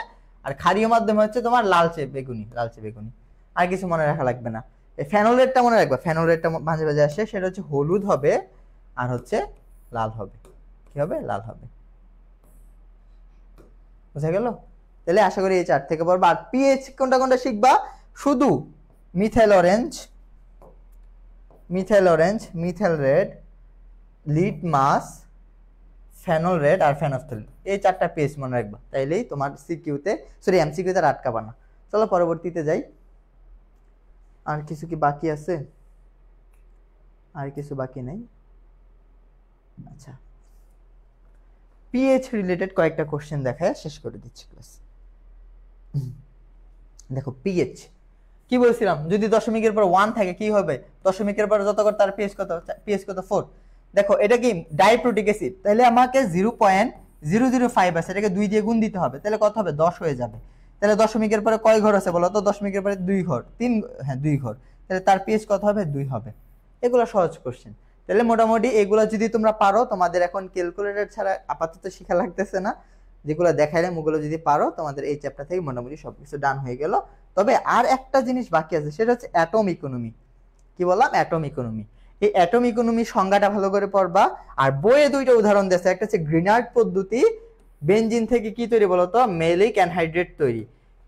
আর ক্ষারীয় মাধ্যমে হচ্ছে তোমার লালচে বেগুনি, লালচে বেগুনি। আর কিছু মনে রাখা লাগবে না। এই ফেনল রেডটা মনে রাখবা, ফেনল রেডটা মাঝে মাঝে আসে, সেটা হচ্ছে হলুদ হবে আর হচ্ছে লাল হবে। কি হবে? লাল হবে। বুঝা গেল? তাহলে আশা করি এই 4 থেকে পড়বা। আর পিএইচ কোনটা কোনটা শিখবা? শুধু methyl orange, methyl orange, methyl red, litmus, phenol red আর ফেনফথলিন, এই 4টা পেজ মনে রাখবা। তাইলেই তোমার সিকিউতে, সরি এমসিকিউতে আটকাবা না। চলো পরবর্তীতে যাই। আর কিছু কি বাকি আছে? আর কিছু বাকি নেই। আচ্ছা, পিএইচ রিলেটেড কয়েকটা কোশ্চেন দেখায় শেষ করে দিচ্ছি ক্লাস। দেখো পিএইচ কি বলছিলাম, যদি দশমিকের পর 1 থাকে কি হবে? দশমিকের পর যত করে তার পিএইচ কত? পিএইচ কত? 4। দেখো এটা কি ডাইপ্রোটিক অ্যাসিড, তাহলে আমাকে 0.005 আছে, এটাকে 2 দিয়ে গুণ দিতে হবে, তাহলে কত হবে? 10 হয়ে যাবে। তাহলে দশমিকের পরে কয় ঘর আছে বলো তো? দশমিকের পরে 2 ঘর, 3, হ্যাঁ 2 ঘর, তাহলে তার পিএইচ কত হবে? 2 হবে। এগুলো সহজ কোশ্চেন। তাহলে মোটামুটি এগুলো যদি তোমরা পারো, তোমাদের এখন ক্যালকুলেটর ছাড়া আপাতত শেখা লাগতেছে না, যেগুলো দেখাইলাম ওগুলো যদি পারো, তোমাদের এই চ্যাপ্টার থেকে মোটামুটি সবকিছু ডান হয়ে গেল। তবে আর একটা জিনিস বাকি আছে, সেটা হচ্ছে অ্যাটম ইকোনমি। কি বললাম? Atom economy. এই অ্যাটম ইকোনমি সংজ্ঞাটা ভালো করে পড়বা। আর বইয়ে 2টা উদাহরণ দিয়েছে, একটা হচ্ছে গ্রিনার্ড পদ্ধতি, বেনজিন থেকে কি তৈরি বলতো? মেলিক অ্যানহাইড্রেট তৈরি।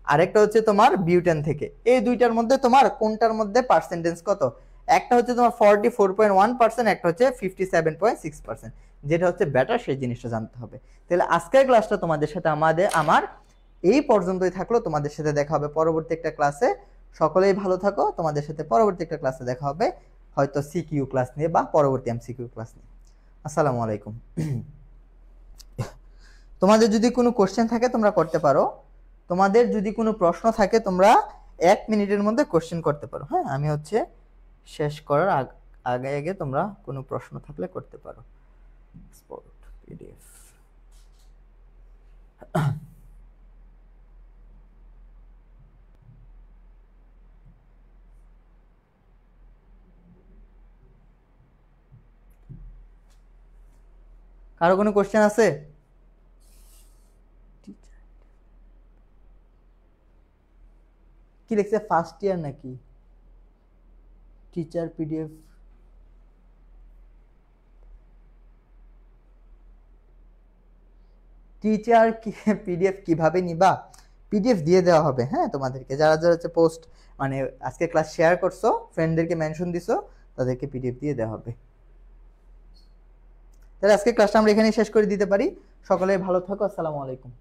আরেকটা হচ্ছে তোমার বিউটেন থেকে। এই 2টার মধ্যে তোমার কোনটার মধ্যে পার্সেন্টেজ কত? একটা হচ্ছে তোমার 44.1%, একটা হচ্ছে 57.6%। যেটা হচ্ছে বেটার, সেই জিনিসটা জানতে হবে। তাহলে আজকের ক্লাসটা তোমাদের সাথে আমার এই পর্যন্তই থাকলো। তোমাদের সাথে দেখা হবে পরবর্তী একটা ক্লাসে। সকলেই ভালো থাকো। তোমাদের সাথে পরবর্তী একটা ক্লাসে দেখা হবে, হয়তো সিকিউ ক্লাস নিয়ে বা পরবর্তী এমসিকিউ ক্লাস নিয়ে। আসসালামু আলাইকুম। তোমাদের যদি কোনো কোশ্চেন থাকে তোমরা করতে পারো। তোমাদের যদি কোনো প্রশ্ন থাকে তোমরা 1 মিনিটের মধ্যে কোশ্চেন করতে পারো। হ্যাঁ, আমি হচ্ছে শেষ করার আগে আগে তোমরা কোনো প্রশ্ন থাকলে করতে পারো। Spot PDF. কারো কোনো কোশ্চেন আছে? কি লিখছে? ফার্স্ট ইয়ার নাকি? Teacher PDF. টিচার পিডিএফ কিভাবে নিবা? পিডিএফ দিয়ে দেওয়া হবে। হ্যাঁ, তোমাদেরকে যারা যারা হচ্ছে পোস্ট মানে আজকে ক্লাস শেয়ার করছো, ফ্রেন্ডদেরকে মেনশন দিছো, তাদেরকে পিডিএফ দিয়ে দেওয়া হবে। তাহলে আজকে ক্লাসটা আমরা এখানেই শেষ করে দিতে পারি। সকলে ভালো থাকো। আসসালামু আলাইকুম।